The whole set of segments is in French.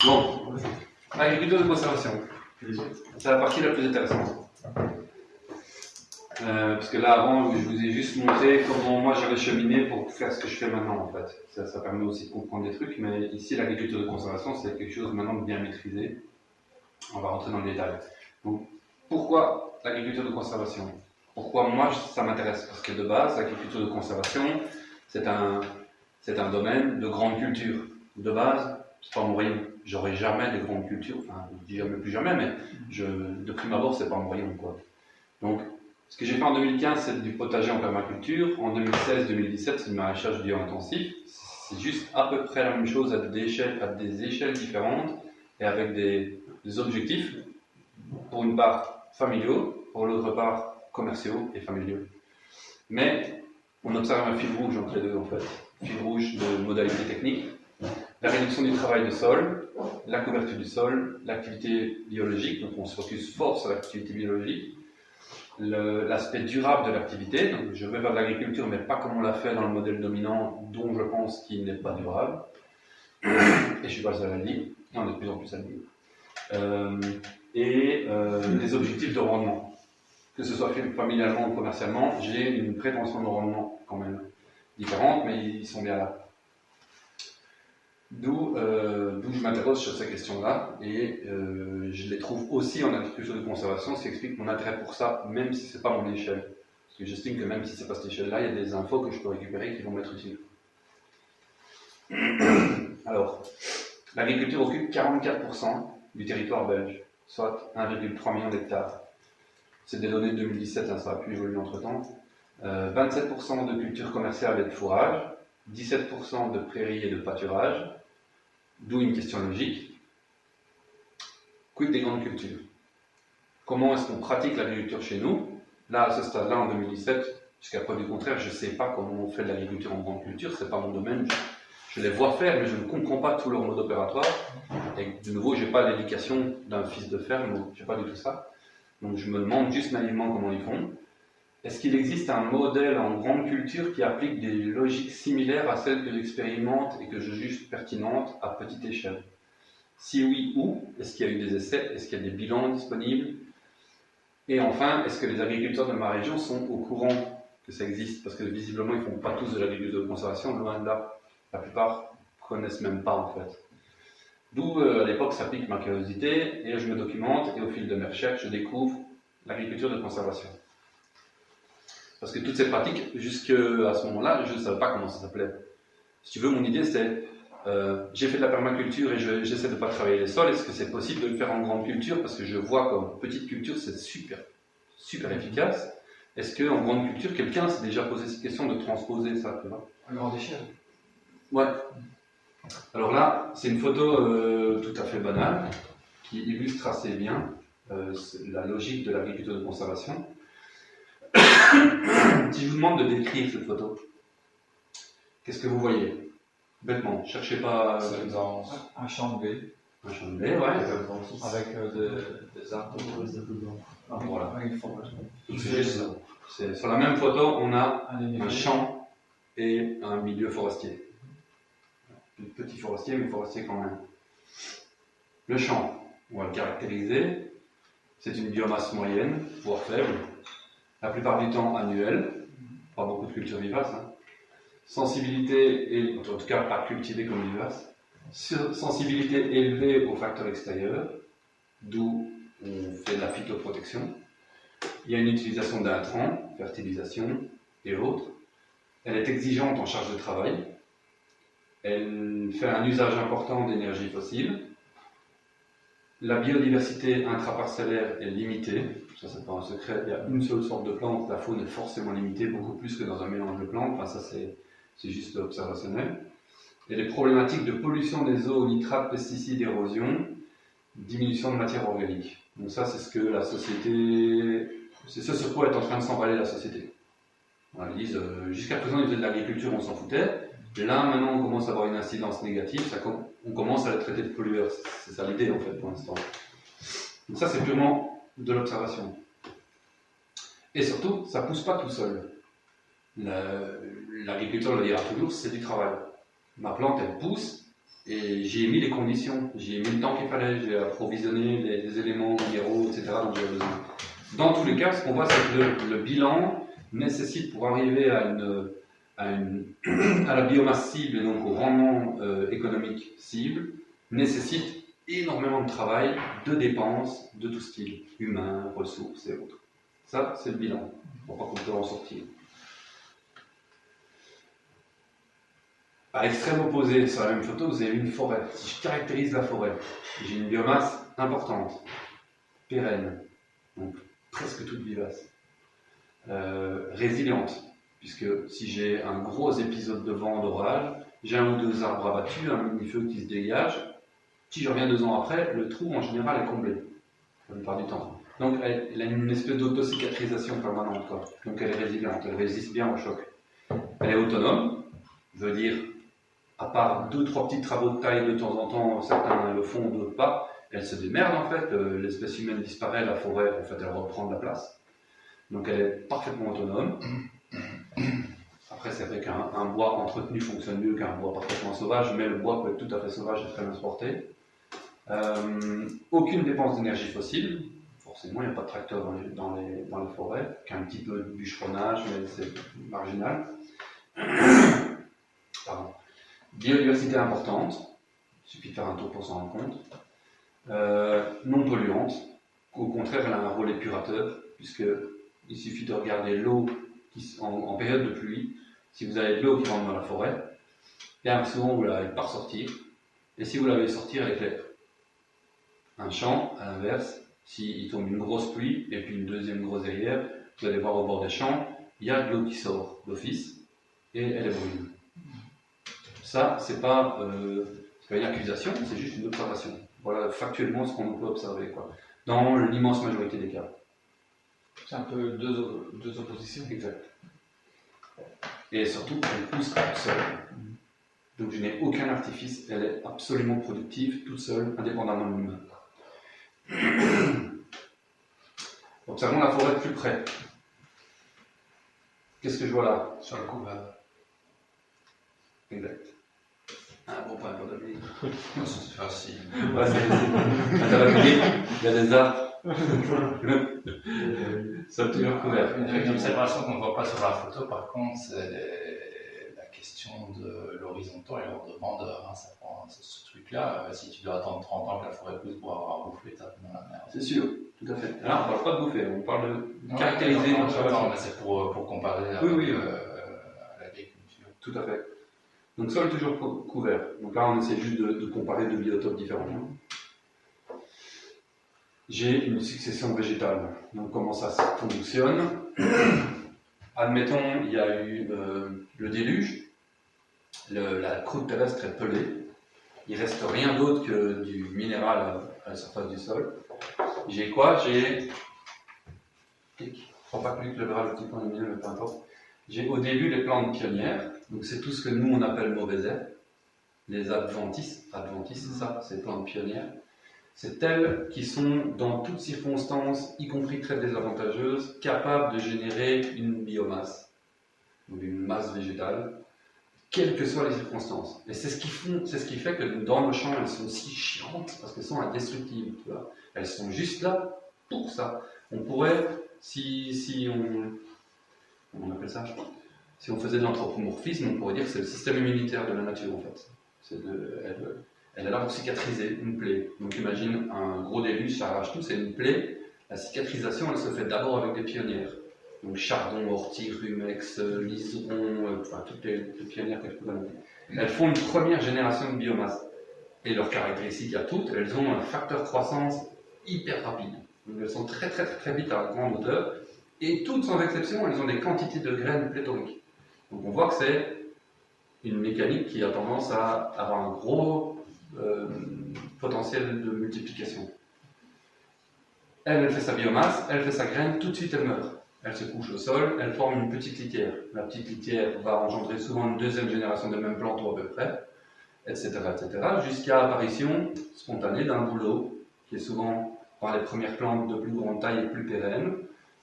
Bon, agriculture de conservation. C'est la partie la plus intéressante. Parce que là, avant, je vous ai juste montré comment moi j'avais cheminé pour faire ce que je fais maintenant, en fait. Ça permet aussi de comprendre des trucs, mais ici, l'agriculture de conservation, c'est quelque chose maintenant de bien maîtrisé. On va rentrer dans le détail. Donc, pourquoi l'agriculture de conservation? Pourquoi moi ça m'intéresse? Parce que de base, l'agriculture de conservation, c'est un domaine de grande culture. De base, c'est pas mon rayon. J'aurai jamais de grande culture, enfin, je dis jamais plus jamais, mais de prime abord, c'est pas mon rayon, quoi. Donc, ce que j'ai fait en 2015, c'est du potager en permaculture. En 2016-2017, c'est du maraîchage bio-intensif. C'est juste à peu près la même chose à des échelles différentes et avec des objectifs, pour une part familiaux, pour l'autre part commerciaux et familiaux. Mais on observe un fil rouge entre les deux, en fait. Fil rouge de modalités techniques, la réduction du travail de sol, la couverture du sol, l'activité biologique, donc on se focus fort sur l'activité biologique, l'aspect durable de l'activité, donc je vais vers l'agriculture, mais pas comme on l'a fait dans le modèle dominant, dont je pense qu'il n'est pas durable, et je suis pas seul à le dire, et on est de plus en plus à le dire. Les objectifs de rendement, que ce soit familialement ou commercialement, j'ai une prétention de rendement quand même différente, mais ils sont bien là. D'où je m'interroge sur ces questions-là, et je les trouve aussi en agriculture de conservation, ce qui explique mon intérêt pour ça, même si ce n'est pas mon échelle. Parce que j'estime que même si ce n'est pas cette échelle-là, il y a des infos que je peux récupérer qui vont m'être utiles. Alors, l'agriculture occupe 44% du territoire belge, soit 1,3 million d'hectares. C'est des données de 2017, hein, ça a pu évoluer entre-temps. 27% de culture commerciale et de fourrage, 17% de prairies et de pâturage, d'où une question logique. Quid des grandes cultures? Comment est-ce qu'on pratique l'agriculture chez nous? Là, à ce stade-là, en 2017, jusqu'à preuve du contraire, je ne sais pas comment on fait de l'agriculture en grande culture, ce n'est pas mon domaine. Je les vois faire, mais je ne comprends pas tout leur mode opératoire. Et de nouveau, je n'ai pas l'éducation d'un fils de ferme, donc je n'ai pas du tout ça. Donc je me demande juste naïvement comment ils font. Est-ce qu'il existe un modèle en grande culture qui applique des logiques similaires à celles que j'expérimente et que je juge pertinentes à petite échelle? Si oui, où? Est-ce qu'il y a eu des essais? Est-ce qu'il y a des bilans disponibles? Et enfin, est-ce que les agriculteurs de ma région sont au courant que ça existe? Parce que visiblement, ils ne font pas tous de l'agriculture de conservation, loin de là. La plupart ne connaissent même pas en fait. D'où à l'époque ça pique ma curiosité, et je me documente, et au fil de mes recherches, je découvre l'agriculture de conservation. Parce que toutes ces pratiques, jusqu'à ce moment-là, je ne savais pas comment ça s'appelait. Si tu veux, mon idée c'était, j'ai fait de la permaculture et j'essaie de ne pas travailler les sols, est-ce que c'est possible de le faire en grande culture? Parce que je vois comme petite culture, c'est super, super efficace. Est-ce qu'en grande culture, quelqu'un s'est déjà posé cette question de transposer ça, tu vois? À grande échelle. Ouais. Alors là, c'est une photo tout à fait banale, qui illustre assez bien la logique de l'agriculture de conservation. Si je vous demande de décrire cette photo, qu'est-ce que vous voyez? Bêtement, cherchez pas... un champ de blé. Un champ de blé, ouais. Avec des arbres. Ah, voilà. Avec une forme. C'est juste ça. Sur la même photo, on a un champ et un milieu forestier. Petit forestier, mais forestier quand même. Le champ, on va le caractériser. C'est une biomasse moyenne, voire faible. La plupart du temps annuelle. Pas beaucoup de cultures vivaces. Hein. Sensibilité, et, en tout cas pas cultivée comme vivace. Sensibilité élevée aux facteurs extérieurs, d'où on fait de la phytoprotection. Il y a une utilisation d'intrants, fertilisation et autres. Elle est exigeante en charge de travail. Elle fait un usage important d'énergie fossile. La biodiversité intraparcellaire est limitée. Ça, c'est pas un secret. Il y a une seule sorte de plante. La faune est forcément limitée, beaucoup plus que dans un mélange de plantes. Enfin, ça, c'est juste observationnel. Et les problématiques de pollution des eaux, nitrates, pesticides, érosion, diminution de matière organique. Donc ça, c'est ce que la société... C'est ce sur quoi est en train de s'emballer la société. Ils disent, jusqu'à présent, ils faisaient de l'agriculture, on s'en foutait. Et là, maintenant, on commence à avoir une incidence négative, on commence à les traiter de pollueurs. C'est ça l'idée, en fait, pour l'instant. Donc ça, c'est purement de l'observation. Et surtout, ça ne pousse pas tout seul. L'agriculteur le dira toujours, c'est du travail. Ma plante, elle pousse, Et j'y ai mis les conditions, j'y ai mis le temps qu'il fallait, j'ai approvisionné les éléments minéraux, etc. dont j'avais besoin. Dans tous les cas, ce qu'on voit, c'est que le bilan nécessite, pour arriver à la biomasse cible et donc au rendement économique cible, nécessite énormément de travail, de dépenses, de tout style, humain, ressources et autres. Ça, c'est le bilan. On va pas qu'on peut en sortir. À l'extrême opposé, sur la même photo, vous avez une forêt. Si je caractérise la forêt, j'ai une biomasse importante, pérenne, donc presque toute vivace, résiliente, puisque si j'ai un gros épisode de vent, d'orage, j'ai un ou deux arbres abattus, un mini-feu qui se dégage, si je reviens 2 ans après, le trou en général est comblé, la plupart du temps. Donc elle a une espèce d'autocicatrisation permanente, quoi. Donc elle est résiliente, elle résiste bien au choc. Elle est autonome, veut dire, à part 2-3 petits travaux de taille de temps en temps, certains le font, d'autres pas, elle se démerde en fait, l'espèce humaine disparaît, la forêt en fait elle reprend de la place. Donc elle est parfaitement autonome. Après c'est vrai qu'un bois entretenu fonctionne mieux qu'un bois parfaitement sauvage, mais le bois peut être tout à fait sauvage et très bien se porter. Aucune dépense d'énergie fossile, forcément il n'y a pas de tracteur dans les forêts, qu'un petit peu de bûcheronnage, mais c'est marginal. Pardon. Biodiversité importante, il suffit de faire un tour pour s'en rendre compte. Non polluante, au contraire elle a un rôle épurateur, puisqu'il suffit de regarder l'eau en période de pluie. Si vous avez de l'eau qui rentre dans la forêt, bien souvent vous ne l'avez pas ressortir, et si vous l'avez sortir, elle éclaire. Un champ, à l'inverse, s'il tombe une grosse pluie et puis une deuxième grosse derrière, vous allez voir au bord des champs, il y a de l'eau qui sort d'office et elle est brune. Ça, c'est pas une accusation, c'est juste une observation. Voilà factuellement ce qu'on peut observer, quoi, dans l'immense majorité des cas. C'est un peu deux oppositions. Exact. Et surtout, elle pousse toute seule. Donc je n'ai aucun artifice, elle est absolument productive, toute seule, indépendamment de l'humain. Observons la forêt de plus près. Qu'est-ce que je vois là? Sur le couvert. Exact. Un bon point pour Dominique. C'est facile. Ouais, c'est il y a des arbres. Ça a toujours couvert. Une observation qu'on ne voit pas sur la photo, par contre, c'est la question de l'horizontal et l'ordre de grandeur. Hein. Ça prend ce truc-là. Si tu dois attendre 30 ans que la forêt pousse pour avoir bouffé, t'as dans la merde. C'est sûr, tout à fait. Alors, on ne parle pas de bouffer, on parle de caractériser l'observation. C'est pour comparer avec l'agriculture. Tout à fait. Donc, sol toujours couvert. Donc là, on essaie juste de comparer deux biotopes différents. J'ai une succession végétale. Donc, comment ça fonctionne? Admettons, il y a eu le déluge. La croûte terrestre est pelée. Il ne reste rien d'autre que du minéral à la surface du sol. J'ai quoi? J'ai... Je ne prends pas plus que le bras, le petit point lumineux, mais peu importe. J'ai au début les plantes pionnières. Donc c'est tout ce que nous on appelle mauvais herbes. Les adventices, c'est ça, c'est les plantes pionnières. C'est elles qui sont dans toutes circonstances, y compris très désavantageuses, capables de générer une biomasse, donc une masse végétale, quelles que soient les circonstances. Et c'est ce qui fait que dans nos champs, elles sont si chiantes, parce qu'elles sont indestructibles. Tu vois. Elles sont juste là pour ça. On pourrait, si on appelle ça, si on faisait de l'anthropomorphisme, on pourrait dire que c'est le système immunitaire de la nature en fait. Elle est là pour cicatriser une plaie. Donc imagine un gros déluge, ça arrache tout, c'est une plaie. La cicatrisation, elle se fait d'abord avec des pionnières. Donc chardon, ortie, rumex, liseron, enfin toutes les pionnières que je peux donner. Elles font une première génération de biomasse. Et leurs caractéristiques à toutes, elles ont un facteur de croissance hyper rapide. Donc elles sont très très très vite à grande hauteur. Et toutes sans exception, elles ont des quantités de graines pléthoriques. Donc on voit que c'est une mécanique qui a tendance à avoir un gros potentiel de multiplication. Elle fait sa biomasse, elle fait sa graine, tout de suite elle meurt. Elle se couche au sol, elle forme une petite litière. La petite litière va engendrer souvent une deuxième génération de même plante ou à peu près, etc., jusqu'à l'apparition spontanée d'un bouleau, qui est souvent par les premières plantes de plus grande taille et plus pérennes,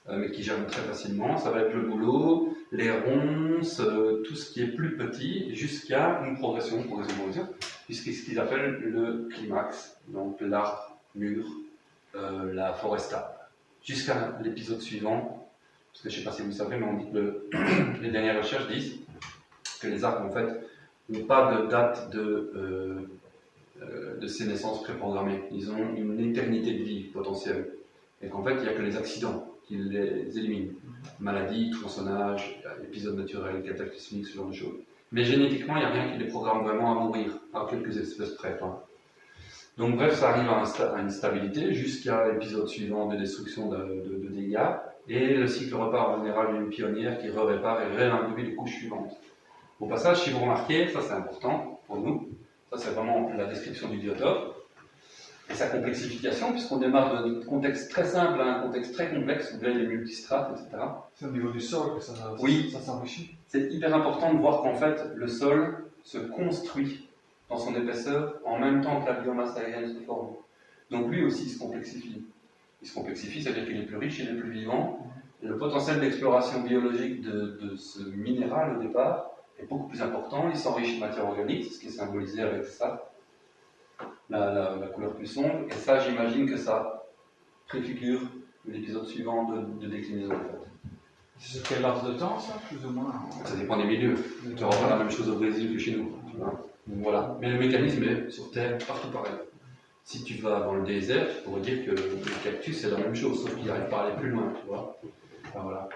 mais qui germent très facilement. Ça va être le bouleau, les ronces, tout ce qui est plus petit, jusqu'à une progression, jusqu'à ce qu'ils appellent le climax, donc l'arbre mûr, la forêt stable. Jusqu'à l'épisode suivant, parce que je ne sais pas si vous savez, mais on dit que les dernières recherches disent que les arbres, en fait, n'ont pas de date de sénescence préprogrammée. Ils ont une éternité de vie potentielle. Et qu'en fait, il n'y a que les accidents qui les éliminent. Maladie, tronçonnage, épisodes naturels, cataclysmiques, ce genre de choses. Mais génétiquement, il n'y a rien qui les programme vraiment à mourir, à quelques espèces près. Donc bref, ça arrive à une stabilité jusqu'à l'épisode suivant de destruction de dégâts. Et le cycle repart en général d'une pionnière qui répare et réinduit les couches suivantes. Au passage, si vous remarquez, ça c'est important pour nous, ça c'est vraiment la description du biotope, et sa complexification, puisqu'on démarre d'un contexte très simple à un contexte très complexe, où là il y a multistrates, etc. C'est au niveau du sol que ça s'enrichit. C'est hyper important de voir qu'en fait, le sol se construit dans son épaisseur en même temps que la biomasse aérienne se forme. Donc lui aussi il se complexifie. Il se complexifie, c'est-à-dire qu'il est plus riche, il est plus vivant. Et le potentiel d'exploration biologique de ce minéral au départ est beaucoup plus important. Il s'enrichit de matière organique, c'est ce qui est symbolisé avec ça, la couleur plus sombre. Et ça, j'imagine que ça préfigure l'épisode suivant de déclinaison. En fait. C'est sur quel laps de temps, ça, plus ou moins? Ça dépend des milieux. Tu n'auras pas la même chose au Brésil que chez nous. Tu vois. Donc, voilà. Mais le mécanisme est sur Terre partout pareil. Si tu vas dans le désert, tu pourrais dire que le cactus c'est la même chose, sauf qu'il n'arrive pas à aller plus loin, tu vois. Enfin, voilà.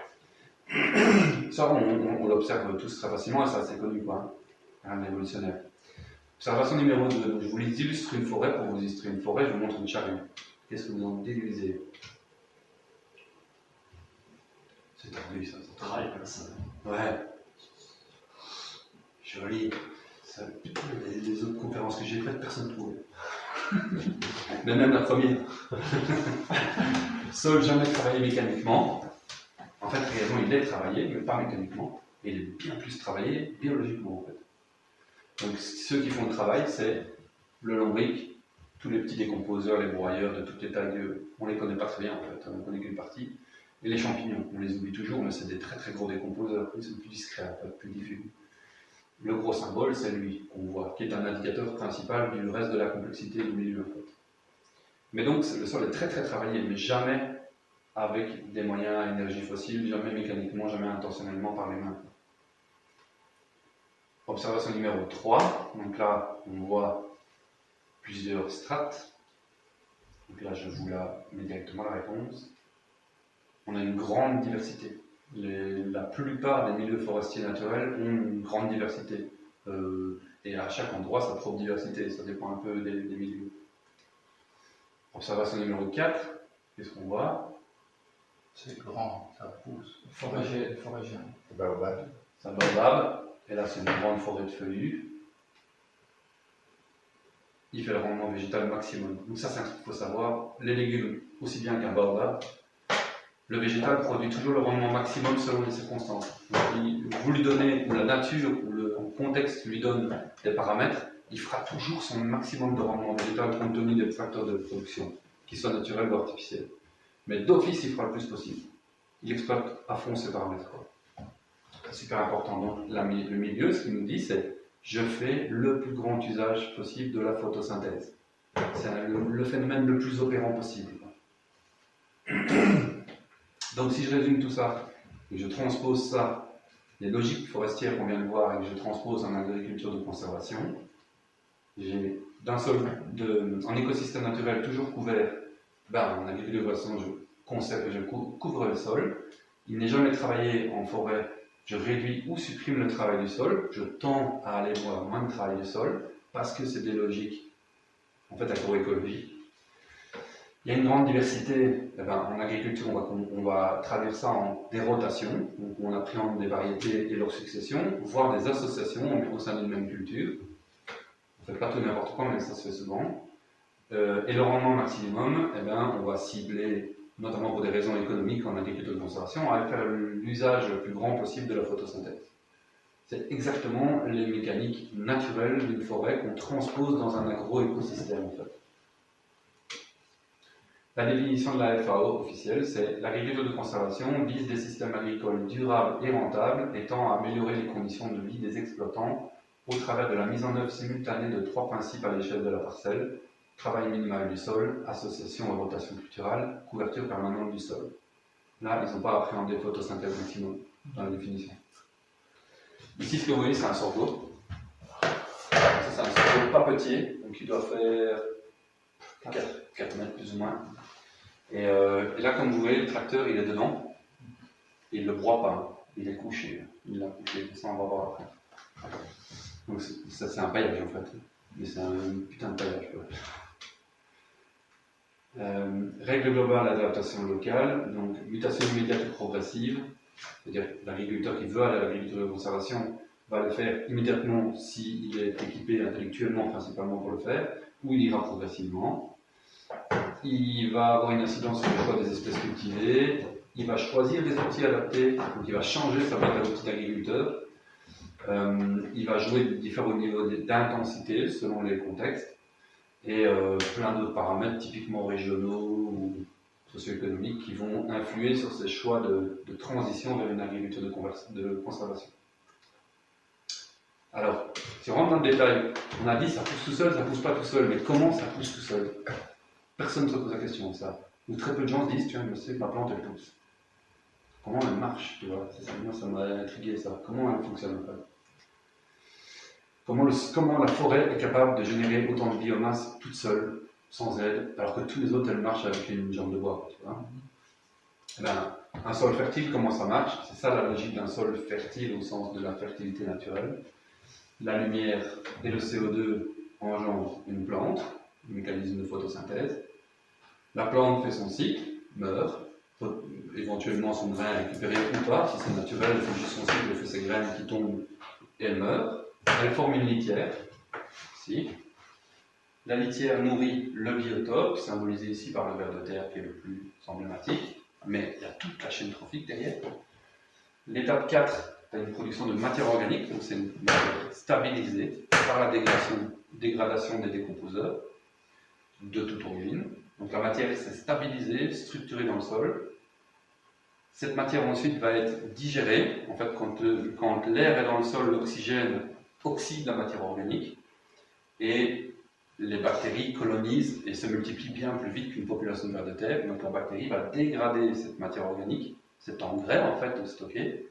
Ça, on l'observe tous très facilement et c'est assez connu, quoi. Un révolutionnaire. Observation numéro 2. Je vous illustre une forêt. Pour vous illustrer une forêt, je vous montre une charrue. Qu'est-ce que vous en déduisez? C'est tordu, ça. C'est Travail comme ça. Ouais. Joli. Ça, les autres conférences que j'ai faites, personne ne trouvait. Mais même la première. Sol jamais travaillé mécaniquement. En fait, réellement, il est travaillé, mais pas mécaniquement. Et il est bien plus travaillé biologiquement, en fait. Donc, ceux qui font le travail, c'est le lombric, tous les petits décomposeurs, les broyeurs de toutes les tailles, on les connaît pas très bien, en fait, on ne connaît qu'une partie. Et les champignons, on les oublie toujours, mais c'est des très très gros décomposeurs, ils sont plus discrets, en fait, plus diffus. Le gros symbole, c'est lui, qu'on voit, qui est un indicateur principal du reste de la complexité du milieu, en fait. Mais donc, le sol est très très travaillé, mais jamais avec des moyens à énergie fossile, jamais mécaniquement, jamais intentionnellement par les mains. Observation numéro 3, donc là, on voit plusieurs strates. Donc là, je vous la mets directement la réponse. On a une grande diversité. La plupart des milieux forestiers naturels ont une grande diversité. Et à chaque endroit, sa propre diversité. Ça dépend un peu des milieux. Observation numéro 4. Qu'est-ce qu'on voit? C'est grand, ça pousse. Forêt géante. Baobab. C'est un baobab. Et là, c'est une grande forêt de feuillus. Il fait le rendement végétal maximum. Donc ça, c'est un truc qu'il faut savoir. Les légumes, aussi bien qu'un baobab, le végétal produit toujours le rendement maximum selon les circonstances. Donc, vous lui donnez, ou la nature, ou le contexte lui donne des paramètres, il fera toujours son maximum de rendement végétal compte tenu des facteurs de production, qu'ils soient naturels ou artificiels. Mais d'office, il fera le plus possible. Il exploite à fond ces paramètres. C'est super important. Donc le milieu, ce qu'il nous dit, c'est je fais le plus grand usage possible de la photosynthèse. C'est le phénomène le plus opérant possible. Donc si je résume tout ça, et que je transpose ça, les logiques forestières qu'on vient de voir, et que je transpose en agriculture de conservation, j'ai en écosystème naturel toujours couvert, en agriculture de conservation, je couvre le sol. Il n'est jamais travaillé en forêt, je réduis ou supprime le travail du sol, je tends à aller voir moins de travail du sol, parce que c'est des logiques, en fait, agroécologie. Il y a une grande diversité. En agriculture, on va traduire ça en des rotations, donc on appréhende des variétés et leur succession, voire des associations au sein d'une même culture. On ne fait pas tout n'importe quoi, mais ça se fait souvent. Et le rendement maximum, on va cibler, notamment pour des raisons économiques en agriculture de conservation, à faire l'usage le plus grand possible de la photosynthèse. C'est exactement les mécaniques naturelles d'une forêt qu'on transpose dans un agro-écosystème, en fait. La définition de la FAO officielle, c'est l'agriculture de conservation vise des systèmes agricoles durables et rentables et tend à améliorer les conditions de vie des exploitants au travers de la mise en œuvre simultanée de 3 principes à l'échelle de la parcelle: travail minimal du sol, association et rotation culturelle, couverture permanente du sol. Là, ils n'ont pas appréhendé photosynthèse maximum dans la définition. Ici, ce que vous voyez, c'est un sorgho. Ça, c'est un sorgho pas petit, donc il doit faire 4 mètres plus ou moins. Et là, comme vous voyez, le tracteur, il est dedans. Il ne le broie pas, il est couché. Il l'a couché, ça on va voir après. Donc ça, c'est un paillage en fait. Mais c'est un putain de paillage. Règle globale, adaptation locale. Donc mutation immédiate ou progressive. C'est-à-dire l'agriculteur qui veut aller à l'agriculture de conservation va le faire immédiatement s'il est équipé intellectuellement principalement pour le faire, ou il ira progressivement. Il va avoir une incidence sur le choix des espèces cultivées, il va choisir des outils adaptés, donc il va changer sa boîte à outils d'agriculteur, il va jouer différents niveaux d'intensité selon les contextes, et plein d'autres paramètres typiquement régionaux ou socio-économiques qui vont influer sur ces choix de transition vers une agriculture de conservation. Alors, si on rentre dans le détail, on a dit ça pousse tout seul, ça pousse pas tout seul, mais comment ça pousse tout seul? Personne ne se pose la question de ça. Ou très peu de gens se disent, tiens, je sais que ma plante elle pousse. Comment elle marche, tu vois? C'est ça, moi ça m'a intrigué ça. Comment elle fonctionne en fait? Comment la forêt est capable de générer autant de biomasse toute seule, sans aide, alors que tous les autres elles marchent avec une jambe de bois, tu vois? Eh ben, un sol fertile, comment ça marche? C'est ça la logique d'un sol fertile au sens de la fertilité naturelle. La lumière et le CO2 engendrent une plante, le mécanisme de photosynthèse. La plante fait son cycle, meurt, éventuellement son grain est récupéré ou pas, si c'est naturel, elle fait juste son cycle, elle fait ses graines qui tombent et elle meurt. Elle forme une litière, ici. La litière nourrit le biotope, symbolisé ici par le ver de terre qui est le plus emblématique, mais il y a toute la chaîne trophique derrière. L'étape 4, tu as une production de matière organique, donc c'est une matière stabilisée par la dégradation des décomposeurs de toute origine. Donc la matière s'est stabilisée, structurée dans le sol. Cette matière ensuite va être digérée. En fait, quand l'air est dans le sol, l'oxygène oxyde la matière organique et les bactéries colonisent et se multiplient bien plus vite qu'une population de vers de terre. Donc la bactérie va dégrader cette matière organique, cet engrais en fait stocké,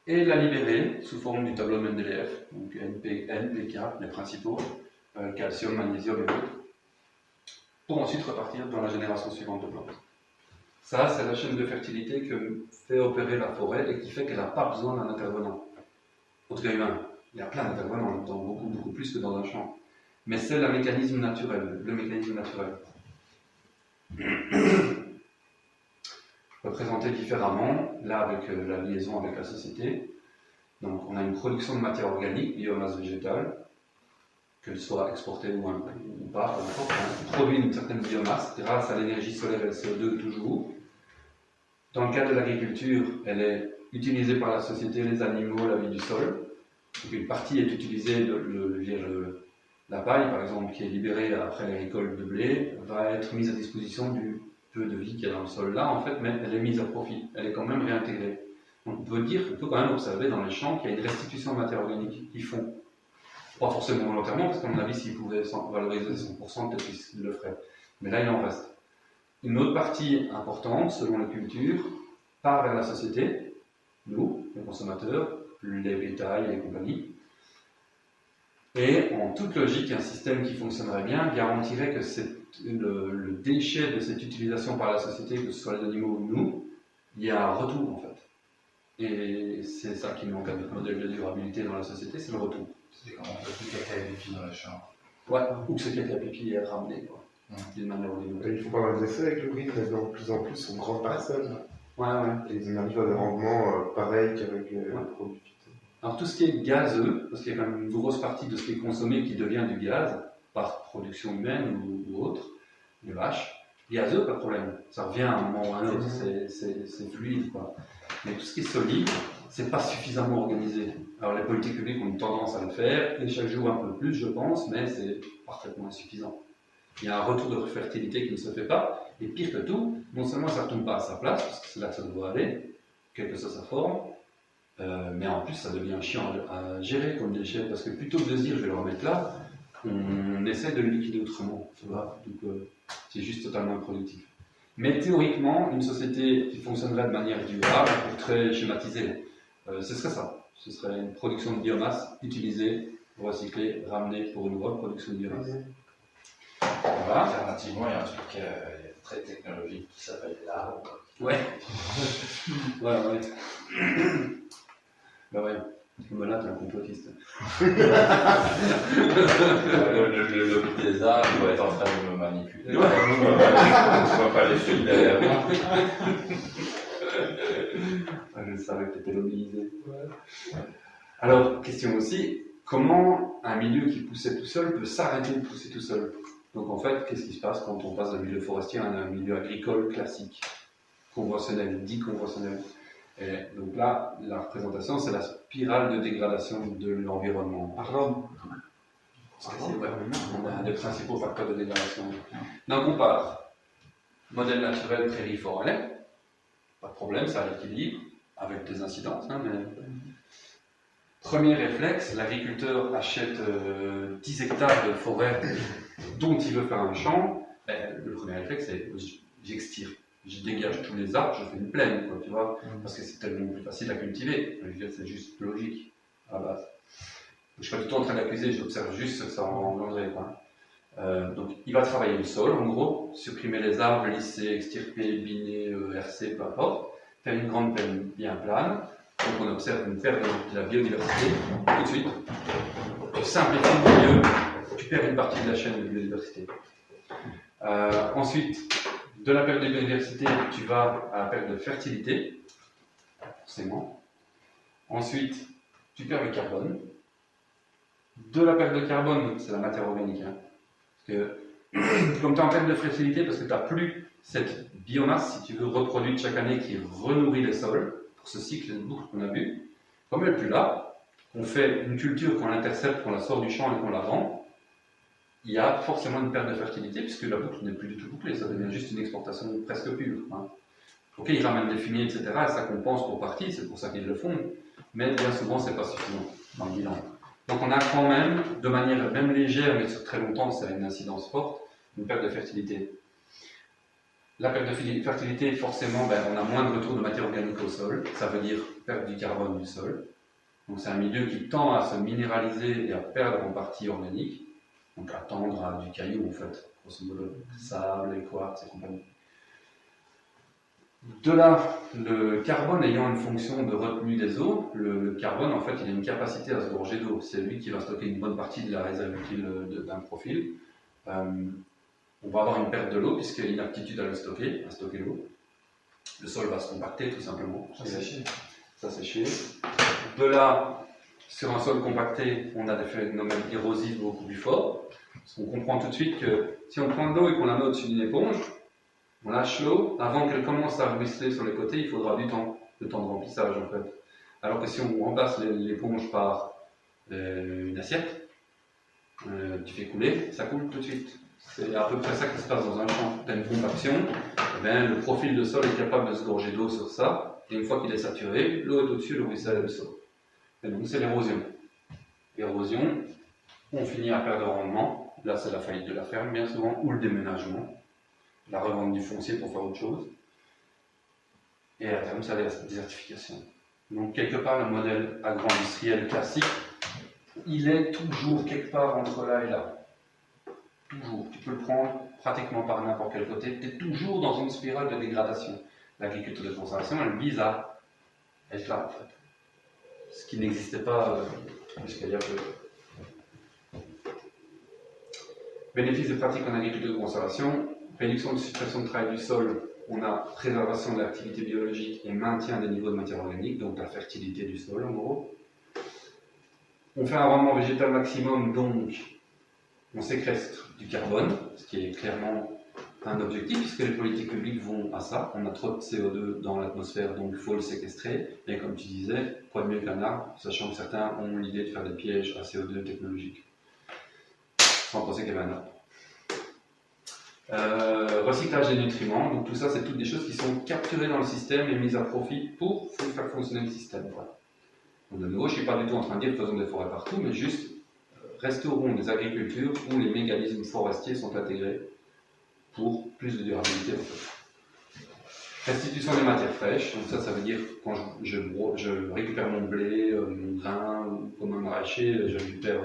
et la libérer sous forme du tableau de Mendeleev, donc NPK, les principaux, calcium, magnésium et autres, pour ensuite repartir dans la génération suivante de plantes. Ça, c'est la chaîne de fertilité que fait opérer la forêt et qui fait qu'elle n'a pas besoin d'un intervenant. Autre humain, il y a plein d'intervenants là-dedans, beaucoup plus que dans un champ. Mais c'est le mécanisme naturel, Représenté différemment, là avec la liaison avec la société. Donc on a une production de matière organique, biomasse végétale, qu'elle soit exportée ou pas, peu importe, on produit une certaine biomasse grâce à l'énergie solaire et le CO2 toujours. Dans le cas de l'agriculture, elle est utilisée par la société, les animaux, la vie du sol. Donc une partie est utilisée, la paille par exemple, qui est libérée après les récoltes de blé, va être mise à disposition du peu de vie qu'il y a dans le sol là en fait, mais elle est mise à profit, elle est quand même réintégrée. Donc on peut quand même observer dans les champs qu'il y a une restitution de matière organique qu'ils font. Pas forcément volontairement, parce qu'à mon avis, s'ils pouvaient valoriser 100%, peut-être qu'ils le feraient. Mais là, il en reste. Une autre partie importante, selon les cultures, part vers la société, nous, les consommateurs, les bétails et compagnie. Et en toute logique, un système qui fonctionnerait bien garantirait que le déchet de cette utilisation par la société, que ce soit les animaux ou nous, il y a un retour en fait. Et c'est ça qui manque à notre modèle de durabilité dans la société, c'est le retour. C'est quand on fait plus caca et pipi dans la chambre. Ouais, ou que ce caca pipi est ramené, quoi. D'une manière ou d'une autre. Ils font pas mal d'essais avec le riz, mais de plus en plus sur grande parcelle. Ouais. Et ils arrivent à des rendements pareils qu'avec les produits. Alors tout ce qui est gazeux, parce qu'il y a quand même une grosse partie de ce qui est consommé qui devient du gaz, par production humaine ou autre, les vaches, gazeux, pas de problème. Ça revient à un moment ou à un autre, c'est fluide, quoi. Mais tout ce qui est solide, c'est pas suffisamment organisé. Alors les politiques publiques ont une tendance à le faire, et chaque jour un peu plus, je pense, mais c'est parfaitement insuffisant. Il y a un retour de fertilité qui ne se fait pas, et pire que tout, non seulement ça ne retombe pas à sa place, parce que c'est là que ça doit aller, quelle que soit sa forme, mais en plus ça devient chiant à gérer comme déchet, parce que plutôt que de se dire je vais le remettre là, on essaie de le liquider autrement, tu vois, donc c'est juste totalement improductif. Mais théoriquement, une société qui fonctionnerait de manière durable, pour très schématiser, ce serait ça. Ce serait une production de biomasse utilisée, recyclée, ramenée pour une reproduction de biomasse. Voilà. Alternativement, il y a un truc très technologique qui s'appelle l'arbre. Ouais. ouais. Bah ouais. Comme là, t'es un complotiste. Le lobby des arbres doit être en train de me manipuler. Je ne vois pas les fils derrière moi. Je savais que t'étais mobilisé. Ouais. Alors, question aussi, comment un milieu qui poussait tout seul peut s'arrêter de pousser tout seul? Donc en fait, qu'est-ce qui se passe quand on passe d'un milieu forestier à un milieu agricole classique, conventionnel, dit conventionnel? Et donc là, la représentation, c'est la spirale de dégradation de l'environnement. Pardon. On a un des principaux facteurs de dégradation. Donc on part. Modèle naturel prairie-forêt, pas de problème, c'est à l'équilibre, avec des incidences. Mais... Premier réflexe, l'agriculteur achète 10 hectares de forêt dont il veut faire un champ. Le premier réflexe, c'est j'extirpe. Je dégage tous les arbres, je fais une plaine, quoi, tu vois, parce que c'est tellement plus facile à cultiver. Je veux dire, c'est juste logique, à la base. Je suis pas du tout en train d'accuser, j'observe juste ce que ça engendrait, quoi. Donc, il va travailler le sol, en gros, supprimer les arbres, lisser, extirper, biner, hercer, peu importe, faire une grande plaine bien plane. Donc, on observe une perte de la biodiversité, tout de suite. Tu simplifies le milieu, tu perds une partie de la chaîne de biodiversité. Ensuite, de la perte de biodiversité, tu vas à la perte de fertilité, forcément. Ensuite, tu perds le carbone. De la perte de carbone, c'est la matière organique. Parce que, comme tu es en perte de fertilité, parce que tu n'as plus cette biomasse, si tu veux, reproduite chaque année qui renourrit les sols, pour ce cycle de boucle qu'on a vu, comme elle n'est plus là, on fait une culture qu'on intercepte, qu'on la sort du champ et qu'on la vend, il y a forcément une perte de fertilité, puisque la boucle n'est plus du tout bouclée, ça devient juste une exportation presque pure. Ok, ils ramènent des fumiers, etc., et ça compense pour partie, c'est pour ça qu'ils le font, mais bien souvent, c'est pas suffisant dans le bilan. Donc on a quand même, de manière même légère, mais sur très longtemps, ça a une incidence forte, une perte de fertilité. La perte de fertilité, forcément, on a moins de retour de matière organique au sol, ça veut dire perte du carbone du sol. Donc c'est un milieu qui tend à se minéraliser et à perdre en partie organique. Donc à tendre à du caillou en fait, grosso modo, sable, quartz et compagnie. De là, le carbone ayant une fonction de retenue des eaux, le carbone en fait il a une capacité à se gorger d'eau. C'est lui qui va stocker une bonne partie de la réserve utile d'un profil. On va avoir une perte de l'eau puisqu'il y a une aptitude à stocker l'eau. Le sol va se compacter tout simplement. Ça sécher. De là, sur un sol compacté, on a des phénomènes érosifs beaucoup plus forts. Parce qu'on comprend tout de suite que si on prend de l'eau et qu'on la met au-dessus d'une éponge, on lâche l'eau, avant qu'elle commence à ruisseler sur les côtés, il faudra du temps, le temps de remplissage en fait. Alors que si on remplace l'éponge par une assiette, tu fais couler, ça coule tout de suite. C'est à peu près ça qui se passe dans un champ. Tu as une compaction, le profil de sol est capable de se gorger d'eau sur ça, et une fois qu'il est saturé, l'eau est au-dessus, le ruisselle elle sort. Et donc c'est l'érosion. L'érosion, on finit à perdre de rendement. Là, c'est la faillite de la ferme, bien souvent, ou le déménagement, la revente du foncier pour faire autre chose. Et à terme, c'est la désertification. Donc, quelque part, le modèle agro-industriel classique, il est toujours quelque part entre là et là. Toujours. Tu peux le prendre pratiquement par n'importe quel côté. Tu es toujours dans une spirale de dégradation. L'agriculture de conservation, elle vise à être là, en fait. Ce qui n'existait pas jusqu'à il y a peu. Bénéfices de pratiques en agriculture de conservation, réduction de suppression de travail du sol, on a préservation de l'activité biologique et maintien des niveaux de matière organique, donc la fertilité du sol en gros. On fait un rendement végétal maximum, donc on séquestre du carbone, ce qui est clairement un objectif, puisque les politiques publiques vont à ça. On a trop de CO2 dans l'atmosphère, donc il faut le séquestrer. Et comme tu disais, quoi de mieux qu'un arbre, sachant que certains ont l'idée de faire des pièges à CO2 technologiques. Sans penser qu'il y avait un arbre. Recyclage des nutriments, donc tout ça, c'est toutes des choses qui sont capturées dans le système et mises à profit pour faire fonctionner le système. Voilà. Donc de nouveau, je ne suis pas du tout en train de dire faisons des forêts partout, mais juste restaurons des agricultures où les mécanismes forestiers sont intégrés pour plus de durabilité. En fait. Restitution des matières fraîches, donc ça veut dire quand je récupère mon blé, mon grain, ou comme un maraîcher, je récupère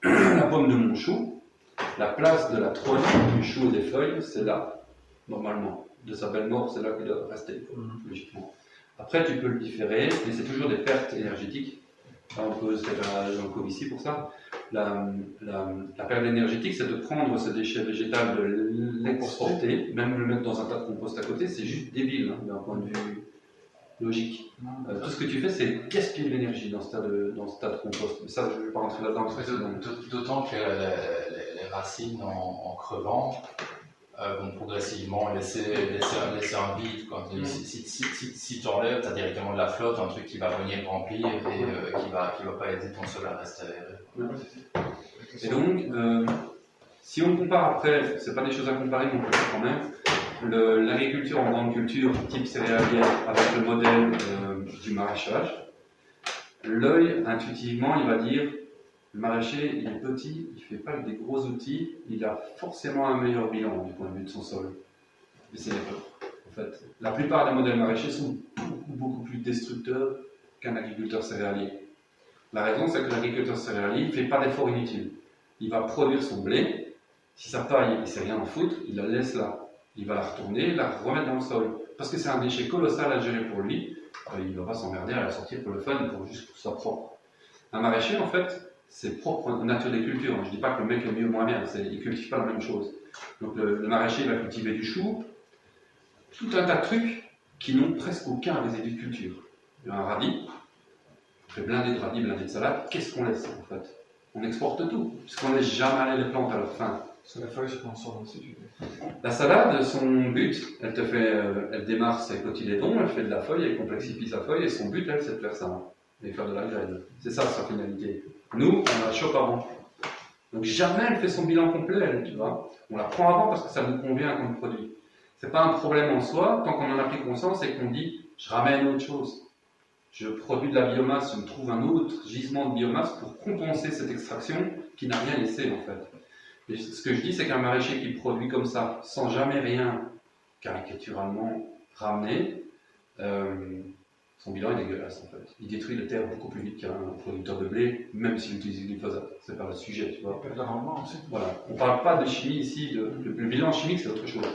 la pomme de mon chou. La place de la trône du chou et des feuilles, c'est là, normalement. De sa belle mort, c'est là qu'il doit rester, logiquement. Après, tu peux le différer, mais c'est toujours des pertes énergétiques. On peut se faire un code ici pour ça. La perte énergétique, c'est de prendre ce déchet végétal, de l'exporter, même le mettre dans un tas de compost à côté, c'est juste débile, hein, d'un point de vue logique. Tout ce que tu fais, c'est gaspiller de l'énergie dans ce tas de compost. Mais ça, je ne vais pas rentrer là-dedans. D'autant que les racines, en crevant, vont progressivement laisser un vide. Si tu enlèves, tu as directement de la flotte, un truc qui va venir remplir et qui va pas aider ton sol à rester aéré. Et donc, si on compare après, c'est pas des choses à comparer, mais on peut le faire quand même, l'agriculture en grande culture, type céréalière, avec le modèle du maraîchage, l'œil, intuitivement, il va dire le maraîcher, il est petit, il ne fait pas avec des gros outils, il a forcément un meilleur bilan du point de vue de son sol. Mais c'est l'erreur. En fait, la plupart des modèles maraîchers sont beaucoup plus destructeurs qu'un agriculteur céréalier. La raison, c'est que l'agriculteur céréalier ne fait pas d'efforts inutiles. Il va produire son blé, si sa paille, il ne sait rien en foutre, il la laisse là. Il va la retourner, la remettre dans le sol. Parce que c'est un déchet colossal à gérer pour lui, il ne va pas s'emmerder à la sortir pour le fun, juste pour que ce soit propre. Un maraîcher, en fait, c'est propre en nature des cultures. Je ne dis pas que le mec est mieux ou moins bien, il ne cultive pas la même chose. Donc le maraîcher va cultiver du chou, tout un tas de trucs qui n'ont presque aucun résidu de culture. Il y a un radis, on fait blindé de radis, blindé de salade, qu'est-ce qu'on laisse en fait? On exporte tout, puisqu'on ne laisse jamais aller les plantes à leur fin. Sur la feuille, je pense sur aussi. La salade, son but, elle démarre ses cotylédons, elle fait de la feuille, elle complexifie sa feuille, et son but, elle, c'est de faire ça, et faire de la graine. C'est ça sa finalité. Nous, on la chope avant. Donc jamais elle fait son bilan complet, elle, tu vois. On la prend avant parce que ça nous convient comme produit. C'est pas un problème en soi, tant qu'on en a pris conscience et qu'on dit, je ramène autre chose. Je produis de la biomasse, je me trouve un autre gisement de biomasse pour compenser cette extraction qui n'a rien laissé en fait. Et ce que je dis, c'est qu'un maraîcher qui produit comme ça, sans jamais rien caricaturalement ramener, son bilan est dégueulasse en fait. Il détruit les terres beaucoup plus vite qu'un producteur de blé, même s'il utilise du glyphosate. C'est pas le sujet, tu vois. Il perd de rendement aussi. Voilà. On ne parle pas de chimie ici, le bilan chimique c'est autre chose.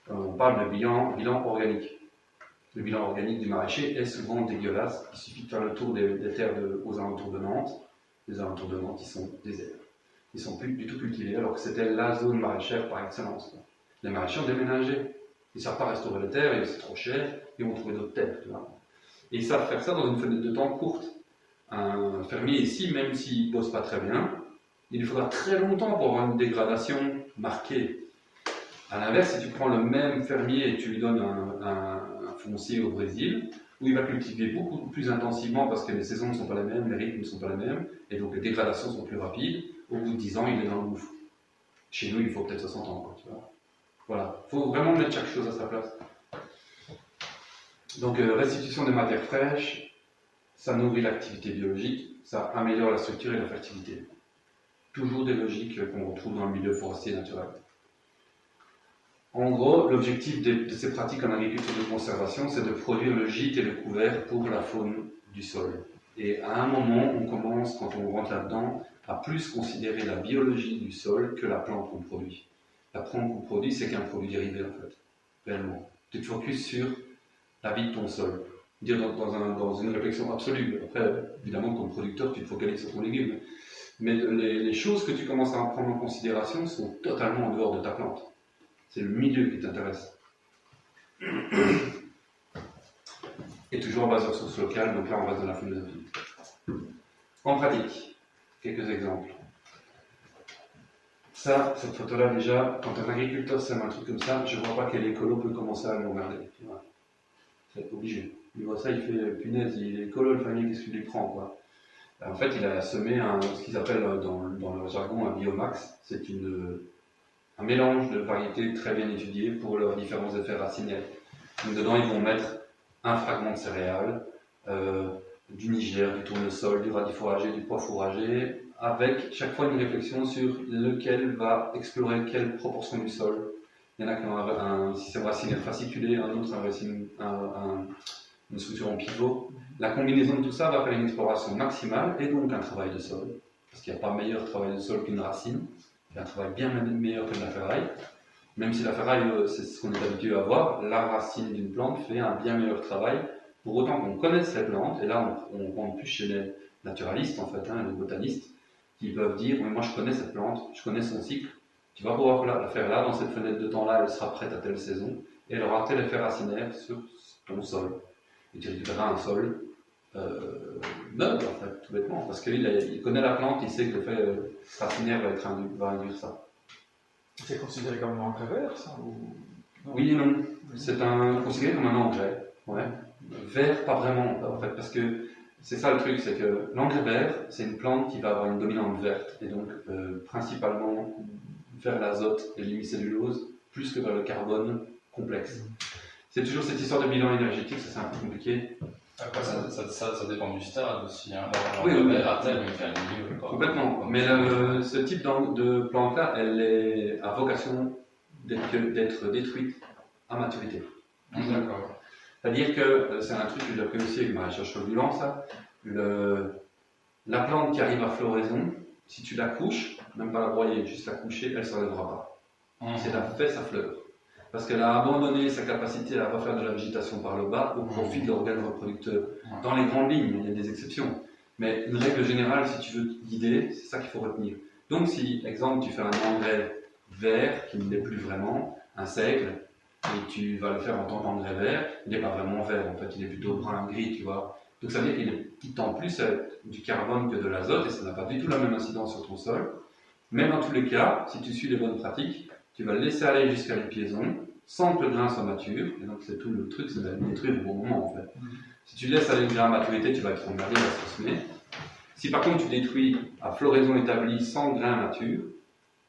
On parle de bilan organique. Le bilan organique du maraîcher est souvent dégueulasse. Il suffit de faire le tour des terres aux alentours de Nantes. Les alentours de Nantes, ils sont déserts. Ils ne sont plus du tout cultivés, alors que c'était la zone maraîchère par excellence. Les maraîchers ont déménagé. Ils ne savent pas restaurer les terres, et c'est trop cher, ils vont trouver d'autres terres. Tu vois. Et ils savent faire ça dans une fenêtre de temps courte. Un fermier ici, même s'il ne bosse pas très bien, il lui faudra très longtemps pour avoir une dégradation marquée. A l'inverse, si tu prends le même fermier et tu lui donnes un foncier au Brésil, où il va cultiver beaucoup plus intensivement parce que les saisons ne sont pas les mêmes, les rythmes ne sont pas les mêmes, et donc les dégradations sont plus rapides, au bout de 10 ans, il est dans le gouffre. Chez nous, il faut peut-être 60 ans, quoi, tu vois. Voilà, il faut vraiment mettre chaque chose à sa place. Donc, restitution des matières fraîches, ça nourrit l'activité biologique, ça améliore la structure et la fertilité. Toujours des logiques qu'on retrouve dans le milieu forestier naturel. En gros, l'objectif de ces pratiques en agriculture de conservation, c'est de produire le gîte et le couvert pour la faune du sol. Et à un moment, on commence, quand on rentre là-dedans, à plus considérer la biologie du sol que la plante qu'on produit. La plante qu'on produit, c'est qu'un produit dérivé, en fait, réellement. Tu te focuses sur la vie de ton sol. Dire dans une réflexion absolue. Après, évidemment, comme producteur, tu te focalises sur ton légume. Mais les choses que tu commences à prendre en considération sont totalement en dehors de ta plante. C'est le milieu qui t'intéresse. Et toujours en base de ressources locales, donc là on reste dans la philosophie. En pratique, quelques exemples. Ça, cette photo-là déjà, quand un agriculteur sème un truc comme ça, je ne vois pas quel écolo peut commencer à l'emmerder. C'est obligé. Il voit ça, il fait punaise, il est écolo, le famille, qu'est-ce qu'il lui prend quoi. En fait, il a semé ce qu'ils appellent dans le jargon un biomax. C'est un mélange de variétés très bien étudiées pour leurs différents effets racinaires. Donc dedans, ils vont mettre un fragment de céréales, du niger, du tournesol, du radis fourragé, du pois fourragé, avec chaque fois une réflexion sur lequel va explorer quelle proportion du sol. Il y en a qui ont un système racinaire fasciculé, un autre une structure en pivot. La combinaison de tout ça va faire une exploration maximale et donc un travail de sol, parce qu'il n'y a pas meilleur travail de sol qu'une racine, il y a un travail bien meilleur que de la ferraille. Même si la ferraille, c'est ce qu'on est habitué à voir, la racine d'une plante fait un bien meilleur travail, pour autant qu'on connaisse les plantes, et là on rentre plus chez les naturalistes en fait, les botanistes, qui peuvent dire, oui, moi je connais cette plante, je connais son cycle, tu vas pouvoir la faire là, dans cette fenêtre de temps-là, elle sera prête à telle saison, et elle aura tel effet racinaire sur ton sol. Et tu récupéreras un sol neutre, en fait, tout bêtement, parce qu'il connaît la plante, il sait que l'effet racinaire va induire ça. C'est considéré comme un engrais vert, ça ou... Non. Oui et non. C'est considéré comme un engrais. Ouais. Vert, pas vraiment, en fait, parce que c'est ça le truc, c'est que l'engrais vert, c'est une plante qui va avoir une dominante verte, et donc principalement vers l'azote et l'hémicellulose, plus que vers le carbone complexe. C'est toujours cette histoire de bilan énergétique, ça c'est un peu compliqué. Après, ça dépend du stade aussi. Hein. Oui, oui. À terme, il fait un milieu. Complètement. Mais ce type de plante-là, elle a vocation d'être détruite à maturité. D'accord. C'est-à-dire que c'est un truc que j'ai appris aussi avec ma recherche sur le bilan, ça. La plante qui arrive à floraison, si tu la couches, même pas la broyer, juste la coucher, elle ne se relèvera pas. Si elle a fait sa fleur. Parce qu'elle a abandonné sa capacité à refaire de la végétation par le bas au profit de l'organe reproducteur. Dans les grandes lignes, il y a des exceptions. Mais une règle générale, si tu veux guider, c'est ça qu'il faut retenir. Donc si, exemple, tu fais un engrais vert, qui ne l'est plus vraiment, un seigle, et tu vas le faire en tant qu'engrais vert, il n'est pas vraiment vert, en fait, il est plutôt brun-gris, tu vois. Donc ça veut dire qu'il tend plus du carbone que de l'azote, et ça n'a pas du tout la même incidence sur ton sol. Mais dans tous les cas, si tu suis les bonnes pratiques, tu vas le laisser aller jusqu'à l'épiaison, sans que le grain soit mature, et donc c'est tout le truc, c'est de le détruire au bon moment, en fait. Si tu laisses aller le grain à maturité, tu vas être emmerdé, il va se semer. Si par contre tu détruis à floraison établie sans grain mature,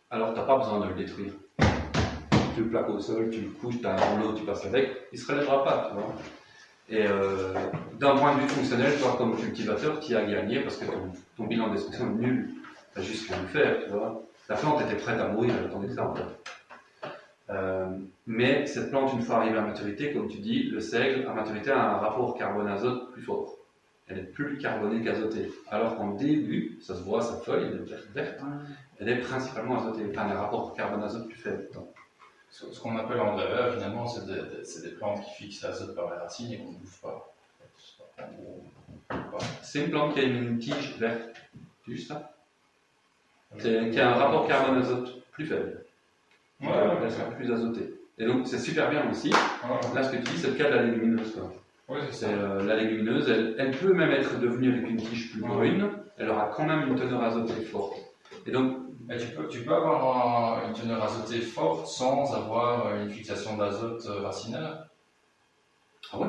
alors tu n'as pas besoin de le détruire. Tu le plaques au sol, tu le couches, tu as un rouleau, tu passes avec, il ne se relèvera pas, tu vois. Et d'un point de vue fonctionnel, toi comme cultivateur, tu y as gagné parce que ton bilan de destruction est nul. Tu n'as juste qu'à le faire, tu vois. La plante était prête à mourir, elle attendait que ça en fait. Mais cette plante, une fois arrivée à maturité, comme tu dis, le seigle à maturité a un rapport carbone-azote plus fort. Elle est plus carbonée qu'azotée. Alors qu'en début, ça se voit, sa feuille, elle est verte, elle est principalement azotée. Enfin, un rapport carbone-azote plus faible. Ce qu'on appelle engrais vert, finalement, c'est des plantes qui fixent l'azote par les racines et qu'on ne bouffe pas. C'est une plante qui a une tige verte. C'est juste ça. Qui a un rapport carbone-azote plus faible. Elle sera plus azotée. Et donc, c'est super bien aussi. Là, ce que tu dis, c'est le cas de la légumineuse. Oui, c'est ça. La légumineuse, elle peut même être devenue avec une tige plus brune, elle aura quand même une teneur azotée forte. Et donc, mais tu peux avoir une teneur azotée forte sans avoir une fixation d'azote racinaire. Ah ouais,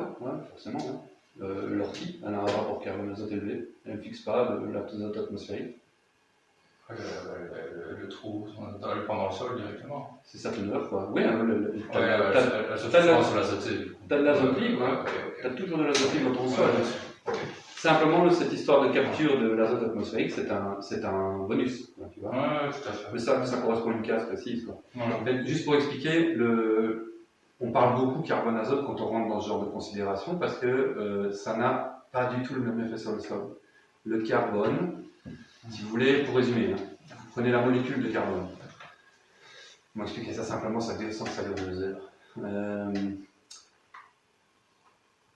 forcément. Ouais. L'ortie, elle a un rapport carbone-azote élevé, elle ne fixe pas l'azote atmosphérique. Le trou, on doit le prendre dans le sol directement. C'est sa teneur, quoi. Oui, elle se transforme sur l'azoté. T'as de l'azote libre, t'as toujours de l'azote libre dans ton sol. Simplement, cette histoire de capture de l'azote atmosphérique, c'est un bonus, tu vois. Tout à fait. Mais ça correspond à une case précise, quoi. Ouais. Juste pour expliquer, on parle beaucoup carbone-azote quand on rentre dans ce genre de considération parce que ça n'a pas du tout le même effet sur le sol. Le carbone, si vous voulez, pour résumer, vous prenez la molécule de carbone. On va expliquer ça simplement, ça descend, ça dure 2 heures.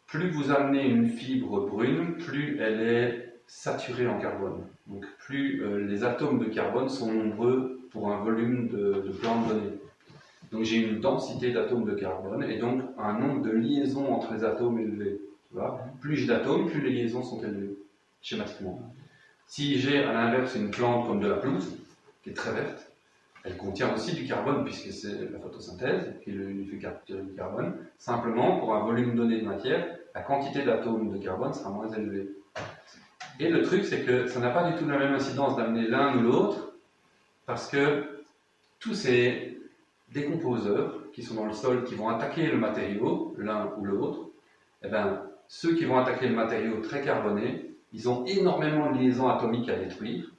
Plus vous amenez une fibre brune, plus elle est saturée en carbone. Donc plus les atomes de carbone sont nombreux pour un volume de plante donné. Donc j'ai une densité d'atomes de carbone et donc un nombre de liaisons entre les atomes élevé. Tu vois, plus j'ai d'atomes, plus les liaisons sont élevées, schématiquement. Si j'ai à l'inverse une plante comme de la pelouse, qui est très verte, elle contient aussi du carbone puisque c'est la photosynthèse qui lui fait capturer du carbone. Simplement, pour un volume donné de matière, la quantité d'atomes de carbone sera moins élevée. Et le truc, c'est que ça n'a pas du tout la même incidence d'amener l'un ou l'autre, parce que tous ces décomposeurs qui sont dans le sol, qui vont attaquer le matériau, l'un ou l'autre. Eh ben, ceux qui vont attaquer le matériau très carboné, ils ont énormément de liaisons atomiques à détruire.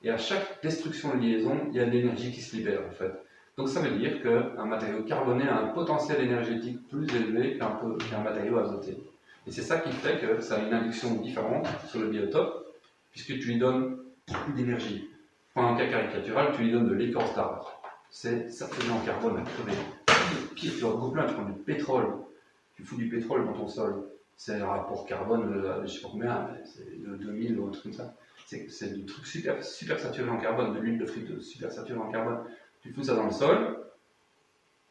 Et à chaque destruction de liaison, il y a de l'énergie qui se libère en fait. Donc ça veut dire qu'un matériau carboné a un potentiel énergétique plus élevé qu'un matériau azoté. Et c'est ça qui fait que ça a une induction différente sur le biotope, puisque tu lui donnes beaucoup d'énergie. Prends un cas caricatural, tu lui donnes de l'écorce d'arbre. C'est certainement en carbone à crever. Pire, tu vas beaucoup plus loin, tu prends du pétrole. Tu fous du pétrole dans ton sol. C'est un rapport carbone, je ne sais pas combien, c'est de 2000 ou un truc comme ça. C'est du truc super saturé en carbone, de l'huile de friteuse super saturée en carbone. Tu fous ça dans le sol,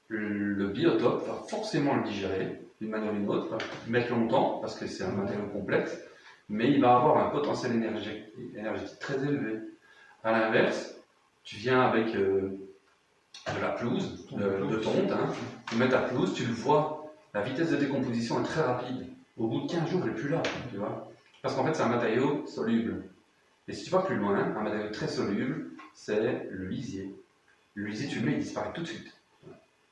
le biotope va forcément le digérer d'une manière ou d'une autre, mettre longtemps parce que c'est un matériau complexe, mais il va avoir un potentiel énergétique très élevé. À l'inverse, tu viens avec de la pelouse, de tonte, hein, tu mets ta pelouse, tu le vois, la vitesse de décomposition est très rapide. Au bout de 15 jours, elle n'est plus là, tu vois. Parce qu'en fait, c'est un matériau soluble. Et si tu vas plus loin, un matériau très soluble, c'est le lisier. Le lisier, tu le mets, il disparaît tout de suite.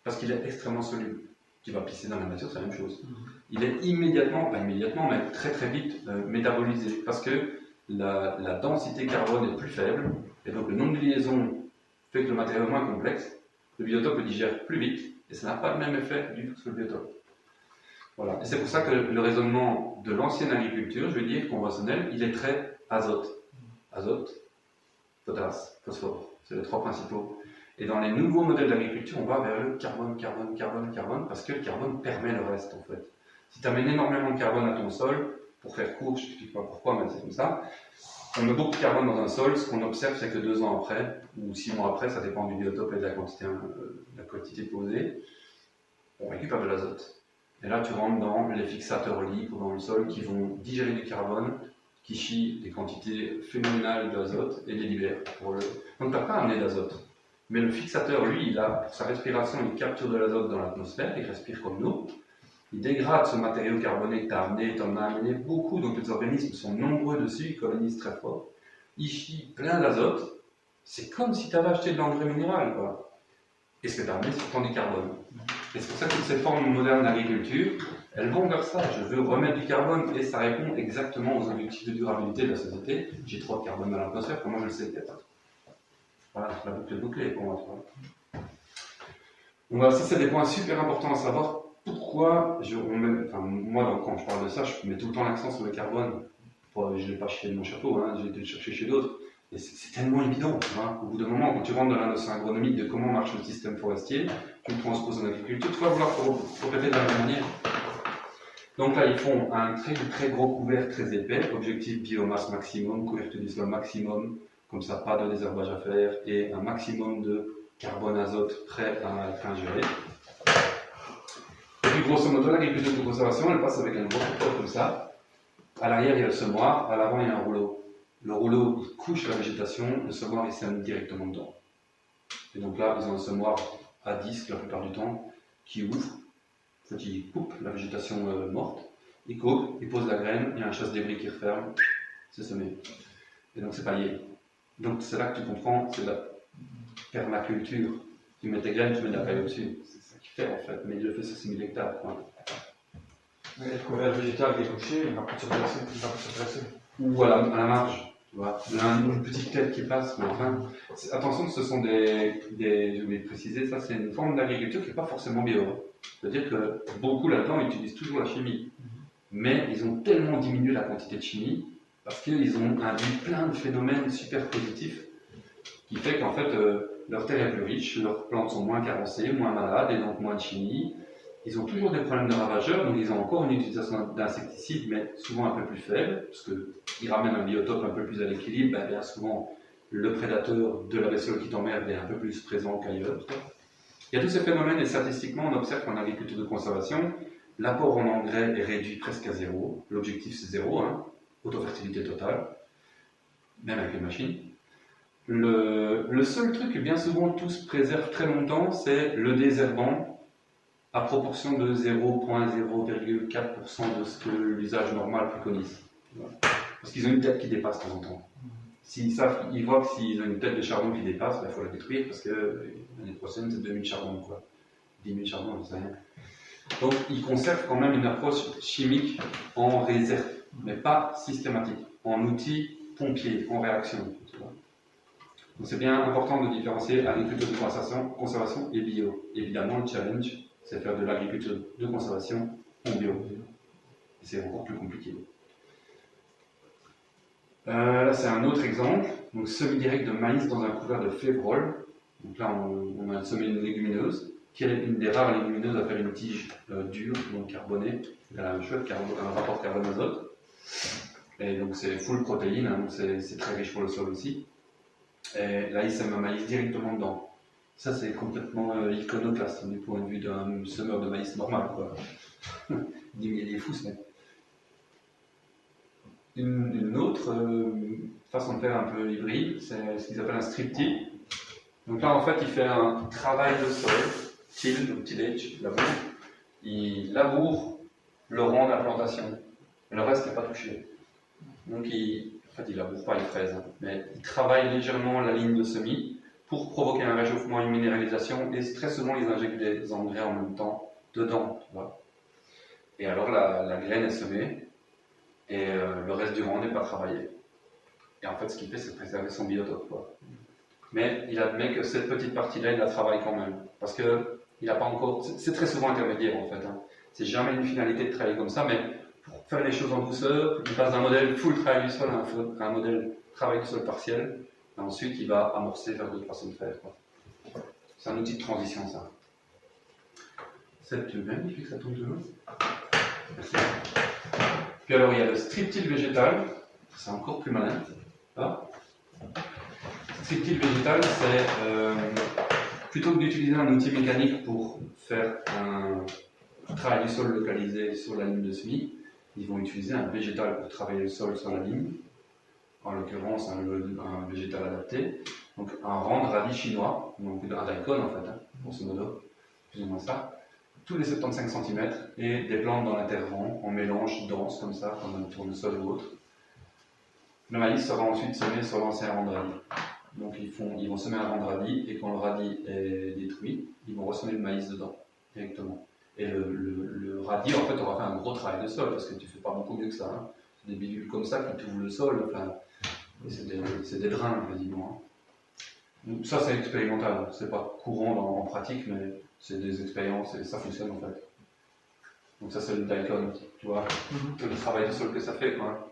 Parce qu'il est extrêmement soluble. Tu vas pisser dans la nature, c'est la même chose. Il est immédiatement, pas immédiatement, mais très très vite métabolisé. Parce que la densité carbone est plus faible, et donc le nombre de liaisons fait que le matériau est moins complexe. Le biotope le digère plus vite, et ça n'a pas le même effet du tout sur le biotope. Voilà. Et c'est pour ça que le raisonnement de l'ancienne agriculture, je veux dire conventionnelle, il est très azote. Azote, potasse, phosphore. C'est les trois principaux. Et dans les nouveaux modèles d'agriculture, on va vers le carbone, parce que le carbone permet le reste, en fait. Si tu amènes énormément de carbone à ton sol, pour faire court, je ne t'explique pas pourquoi, mais c'est comme ça, on met beaucoup de carbone dans un sol, ce qu'on observe, c'est que 2 ans après, ou 6 mois après, ça dépend du biotope et de la quantité posée, on récupère de l'azote. Et là, tu rentres dans les fixateurs libres dans le sol qui vont digérer du carbone, qui chient des quantités phénoménales d'azote et les libèrent. Donc, tu n'as pas amené d'azote. Mais le fixateur, lui, il a, pour sa respiration, il capture de l'azote dans l'atmosphère, il respire comme nous. Il dégrade ce matériau carboné que tu as amené, tu en as amené beaucoup, donc les organismes sont nombreux dessus, ils colonisent très fort. Ils chient plein d'azote. C'est comme si tu avais acheté de l'engrais minéral, quoi. Et ce que tu as amené, c'est pourtant du carbone. Et c'est pour ça que toutes ces formes modernes d'agriculture, elles vont vers ça. Je veux remettre du carbone, et ça répond exactement aux objectifs de durabilité de la société. J'ai trop de carbone dans l'atmosphère, comment je le sais peut-être. Voilà, la boucle est bouclée pour moi. Donc voilà, ça c'est des points super importants à savoir. Pourquoi moi quand je parle de ça, je mets tout le temps l'accent sur le carbone. Je ne l'ai pas chié de mon chapeau, hein, j'ai été le chercher chez d'autres. Et c'est tellement évident. Hein. Au bout d'un moment, quand tu rentres dans la notion agronomique de comment marche le système forestier, tu le transposes en agriculture, tu vas vouloir répéter de la même manière. Donc là, ils font un très gros couvert très épais, objectif biomasse maximum, couverture du sol maximum, comme ça, pas de désherbage à faire, et un maximum de carbone azote prêt à être ingéré. Et puis grosso modo, l'agriculture de conservation, elle passe avec un gros couteau comme ça. À l'arrière, il y a le semoir, à l'avant, il y a un rouleau. Le rouleau, il couche la végétation, le semoir, il sème directement dedans. Et donc là, ils ont un semoir à disque la plupart du temps, qui ouvre. En fait, il coupe la végétation morte, il coupe, il pose la graine, il y a un chasse-débris qui referme, c'est semé. Et donc c'est paillé. Donc c'est là que tu comprends, c'est la permaculture. Tu mets tes graines, tu mets de la paille au-dessus. C'est ça qu'il fait en fait, mais il le fait sur 6000 hectares. Mais le couvert végétal qui est couché, il va plus se presser. Ou à la marge, tu vois. Il y a une petite tête qui passe, mais enfin, attention, ce sont je vais préciser, ça c'est une forme d'agriculture qui n'est pas forcément bio. C'est-à-dire que beaucoup là-dedans utilisent toujours la chimie. Mais ils ont tellement diminué la quantité de chimie parce qu'ils ont induit plein de phénomènes super positifs qui fait qu'en fait leur terre est plus riche, leurs plantes sont moins carencées, moins malades et donc moins de chimie. Ils ont toujours des problèmes de ravageurs, donc ils ont encore une utilisation d'insecticides, mais souvent un peu plus faible, parce qu'ils ramènent un biotope un peu plus à l'équilibre, bien souvent le prédateur de la bestiole qui t'emmerde est un peu plus présent qu'ailleurs. Il y a tous ces phénomènes et statistiquement on observe qu'en agriculture de conservation, l'apport en engrais est réduit presque à zéro. L'objectif c'est zéro, hein, autofertilité totale, même avec les machines. Le seul truc que bien souvent tous préservent très longtemps, c'est le désherbant à proportion de 0,04% de ce que l'usage normal préconise. Parce qu'ils ont une tête qui dépasse de temps en temps. ils voient que s'ils ont une tête de charbon qui dépasse, il faut la détruire parce que l'année prochaine c'est 2000 charbons, quoi. 10 000 charbons, je sais rien. Donc ils conservent quand même une approche chimique en réserve, mais pas systématique, en outil pompier, en réaction. Tu vois. Donc c'est bien important de différencier agriculture de conservation et bio. Évidemment, le challenge, c'est faire de l'agriculture de conservation en bio. Et c'est encore plus compliqué. Là, c'est un autre exemple. Donc, semi-direct de maïs dans un couvert de févrole. Donc là, on a semé une légumineuse, qui est une des rares légumineuses à faire une tige dure, donc carbonée. Elle a un chouette un rapport carbone-azote. Et donc, c'est full protéines, hein, donc c'est très riche pour le sol aussi. Et là, il sème un maïs directement dedans. Ça, c'est complètement iconoclaste du point de vue d'un semeur de maïs normal, quoi. 10 000 fous, ce mec. Une autre façon de faire un peu hybride, c'est ce qu'ils appellent un strip till. Donc là, en fait, il fait un travail de sol, till, donc tillage, labour. Il laboure le rang de la plantation. Mais le reste n'est pas touché. Donc, il laboure pas les fraises, hein, mais il travaille légèrement la ligne de semis pour provoquer un réchauffement et une minéralisation. Et très souvent, ils injectent des engrais en même temps dedans. Tu vois. Et alors, la graine est semée. Et le reste du rang n'est pas travaillé. Et en fait, ce qu'il fait, c'est préserver son biotope, quoi. Mais il admet que cette petite partie-là, il la travaille quand même. Parce que il n'a pas encore. C'est très souvent intermédiaire, en fait. Hein. C'est jamais une finalité de travailler comme ça, mais pour faire les choses en douceur, il passe d'un modèle full travail du sol à un modèle travail du sol partiel. Et ensuite, il va amorcer vers d'autres façons de faire, quoi. C'est un outil de transition, ça. C'est magnifique, ça tourne toujours. Merci. Puis alors, il y a le strip till végétal, c'est encore plus malin. Ah. Strip till végétal, c'est plutôt que d'utiliser un outil mécanique pour faire un travail du sol localisé sur la ligne de semis, ils vont utiliser un végétal pour travailler le sol sur la ligne, en l'occurrence un végétal adapté, donc un rang de radis chinois, donc un daikon en fait, hein, grosso modo, plus ou moins ça. Tous les 75 cm et des plantes dans l'interrang en mélange dense comme ça, comme un tournesol ou autre. Le maïs sera ensuite semé sur l'ancien rang de radis. Donc ils vont semer un rang de radis et quand le radis est détruit, ils vont ressemer le maïs dedans directement. Et le radis en fait aura fait un gros travail de sol parce que tu fais pas beaucoup mieux que ça. Hein. C'est des bidules comme ça qui t'ouvrent le sol, enfin, c'est des drains quasiment. Hein. Donc ça c'est expérimental, c'est pas courant en pratique mais c'est des expériences et ça fonctionne en fait. Donc ça c'est le daikon, tu vois, tout le travail de sol que ça fait quoi.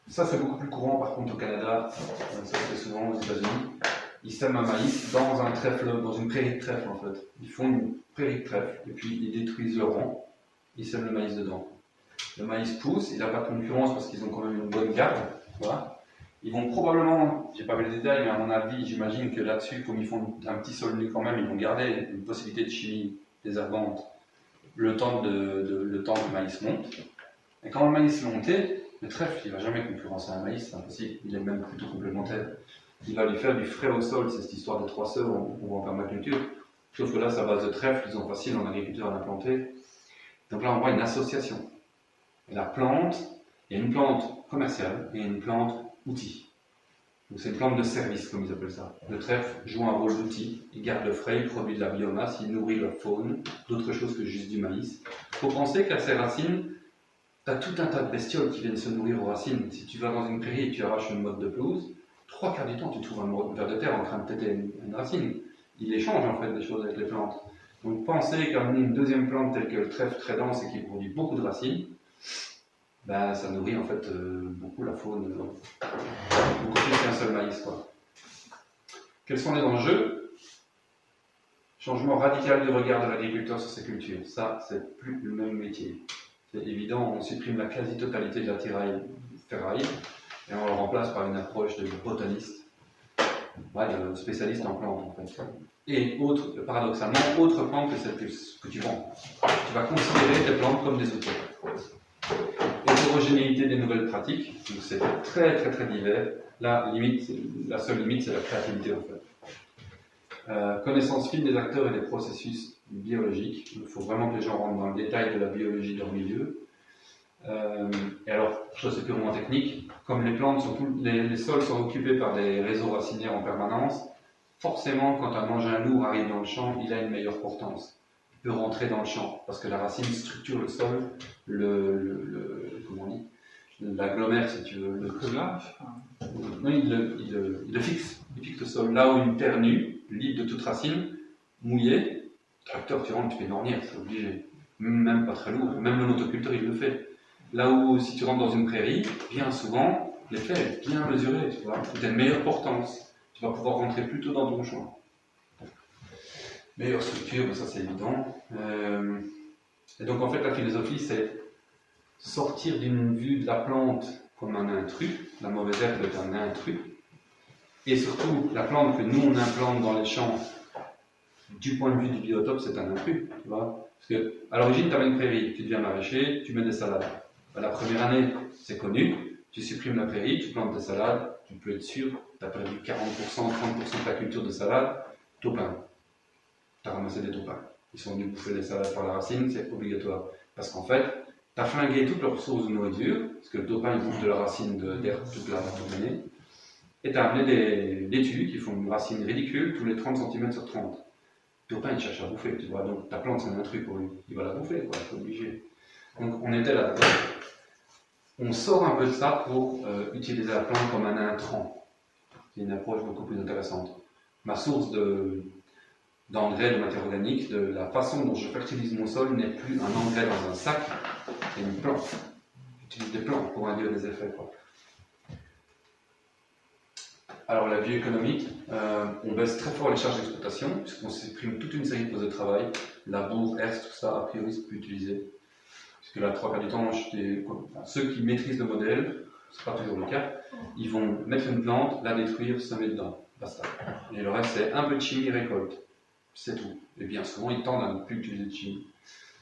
Ça c'est beaucoup plus courant par contre au Canada, ça se fait souvent aux États-Unis. Ils sèment un maïs dans un trèfle, dans une prairie de trèfle en fait. Ils font une prairie de trèfle et puis ils détruisent le rang, ils sèment le maïs dedans. Le maïs pousse, il n'a pas de concurrence parce qu'ils ont quand même une bonne garde, voilà. Ils vont probablement, j'ai pas vu les détails, mais à mon avis, j'imagine que là-dessus, comme ils font un petit sol nu quand même, ils vont garder une possibilité de chimie désherbante le temps que le maïs monte. Et quand le maïs est monté, le trèfle, il ne va jamais concurrencer un maïs, c'est impossible, il est même plutôt complémentaire. Il va lui faire du frais au sol, c'est cette histoire de 3 sœurs en permaculture. Sauf que là, sa base de trèfle, ils ont facile en agriculture à l'implanter. Donc là, on voit une association. Et la plante, il y a une plante commerciale et une plante outil. Donc c'est une plante de service, comme ils appellent ça. Le trèfle joue un rôle d'outil, il garde le frais, il produit de la biomasse, il nourrit la faune, d'autres choses que juste du maïs. Il faut penser qu'à ces racines, tu as tout un tas de bestioles qui viennent se nourrir aux racines. Si tu vas dans une prairie et tu arraches une motte de pelouse, 3/4 du temps tu trouves un ver de terre en train de têter une racine. Il échange en fait des choses avec les plantes. Donc pensez qu'amener une deuxième plante telle que le trèfle très dense et qui produit beaucoup de racines, ben, ça nourrit en fait beaucoup la faune, beaucoup plus qu'un seul maïs, quoi. Quels sont les enjeux? Changement radical du regard de l'agriculteur sur ces cultures. Ça, c'est plus le même métier. C'est évident, on supprime la quasi-totalité de la tiraille ferraille et on le remplace par une approche de botaniste, ouais, de spécialiste en plantes en fait. Et paradoxalement, autre plante que celle que tu vends. Tu vas considérer tes plantes comme des outils. Hétérogénéité des nouvelles pratiques, donc c'est très très très divers. Là, la seule limite, c'est la créativité en fait. Connaissance fine des acteurs et des processus biologiques. Il faut vraiment que les gens rentrent dans le détail de la biologie de leur milieu. Et alors, chose purement technique, comme les plantes les sols sont occupés par des réseaux racinaires en permanence, forcément, quand un engin lourd arrive dans le champ, il a une meilleure portance. Il peut rentrer dans le champ, parce que la racine structure le sol, comment on dit, l'agglomère, si tu veux. Non, il le fixe. Il fixe le sol. Là où une terre nue, libre de toute racine, mouillée, tracteur, tu rentres, tu fais une ornière, c'est obligé. Même pas très lourd. Même le motoculteur, il le fait. Là où, si tu rentres dans une prairie, bien souvent, l'effet est bien mesuré, tu vois. Tu as une meilleure portance. Tu vas pouvoir rentrer plus tôt dans ton champ. Meilleure structure, ça c'est évident. Et donc en fait, la philosophie, c'est sortir d'une vue de la plante comme un intrus. La mauvaise herbe est un intrus. Et surtout, la plante que nous on implante dans les champs, du point de vue du biotope, c'est un intrus. Tu vois. Parce que à l'origine, tu avais une prairie, tu deviens maraîcher, tu mets des salades. La première année, c'est connu, tu supprimes la prairie, tu plantes des salades, tu peux être sûr, tu as perdu 40%, 30% de ta culture de salade, taupin. Tu as ramassé des taupins. Ils sont venus bouffer des salades par la racine, c'est obligatoire. Parce qu'en fait, tu as flingué toutes leurs sources de nourriture, parce que le taupin il bouffe de la racine d'herbe toute l'année, et tu as amené des laitues qui font une racine ridicule tous les 30 cm sur 30. Le taupin il cherche à bouffer, tu vois, donc ta plante c'est un intrus pour lui, il va la bouffer, quoi, c'est obligé. Donc on était là-dedans. On sort un peu de ça pour utiliser la plante comme un intrant. C'est une approche beaucoup plus intéressante. Ma source d'engrais de matière organique, de la façon dont je fertilise mon sol n'est plus un engrais dans un sac, c'est une plante. J'utilise des plantes pour induire des effets, quoi. Alors la vie économique, on baisse très fort les charges d'exploitation, puisqu'on supprime toute une série de postes de travail, labour, herse, tout ça, a priori c'est plus utilisé. Puisque là, 3 quarts du temps, ceux qui maîtrisent le modèle, ce n'est pas toujours le cas, ils vont mettre une plante, la détruire, semer dedans, basta. Et le reste, c'est un peu de chimie récolte, c'est tout. Et bien souvent, ils tendent à ne plus utiliser de chimie.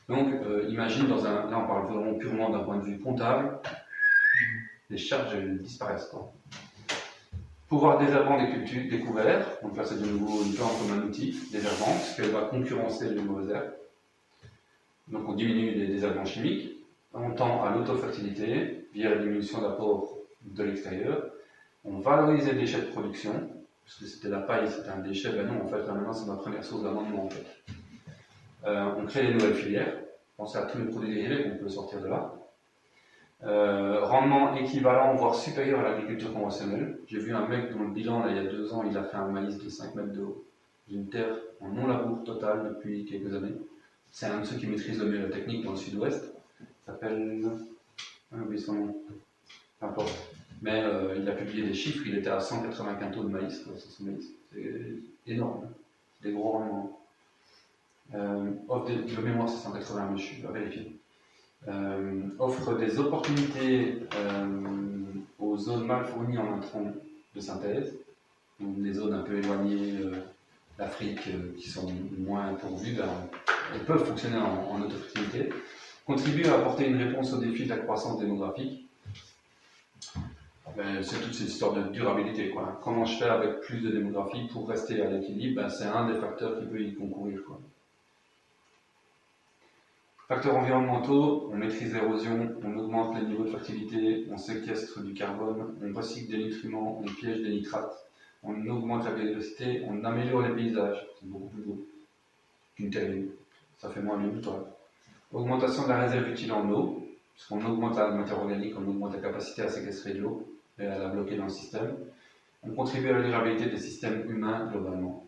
Donc, imagine, là on parle vraiment purement d'un point de vue comptable, les charges elles disparaissent. Quoi. Pouvoir désherbant des cultures découverts, donc là c'est de nouveau une plante comme un outil, désherbant, puisqu'elle va concurrencer les mauvaises herbes. Donc on diminue les désherbants chimiques, on tend à l'autofertilité via la diminution d'apport de l'extérieur, on valorise les déchets de production, parce que c'était la paille, c'était un déchet, ben non, en fait, là maintenant c'est ma première source d'amendement en fait. On crée des nouvelles filières, pensez à tous les produits dérivés qu'on peut sortir de là. Rendement équivalent, voire supérieur à l'agriculture conventionnelle. J'ai vu un mec dont le bilan, là, il y a 2 ans, il a fait un maïs de 5 mètres de haut. J'ai une terre en non-labour total depuis quelques années. C'est un de ceux qui maîtrise le mieux la technique dans le sud-ouest. Il s'appelle... oui, son nom. Peu importe. Mais il a publié des chiffres, il était à 180 quintaux de maïs sur son maïs. C'est énorme. C'est des gros rendements. De mémoire, c'est 180, mais je vais vérifier. Offre des opportunités aux zones mal fournies en intrants de synthèse, donc des zones un peu éloignées d'Afrique qui sont moins pourvues, elles peuvent fonctionner en autofertilité, contribue à apporter une réponse aux défis de la croissance démographique. C'est toute cette histoire de durabilité, quoi. Comment je fais avec plus de démographie pour rester à l'équilibre, c'est un des facteurs qui peut y concourir, quoi. Facteurs environnementaux, on maîtrise l'érosion, on augmente les niveaux de fertilité, on séquestre du carbone, on recycle des nutriments, on piège des nitrates, on augmente la biodiversité, on améliore les paysages, c'est beaucoup plus beau qu'une terrine, ça fait moins bien toi. Augmentation de la réserve utile en eau, puisqu'on augmente la matière organique, on augmente la capacité à séquestrer de l'eau et à la bloquer dans le système. On contribue à la durabilité des systèmes humains globalement.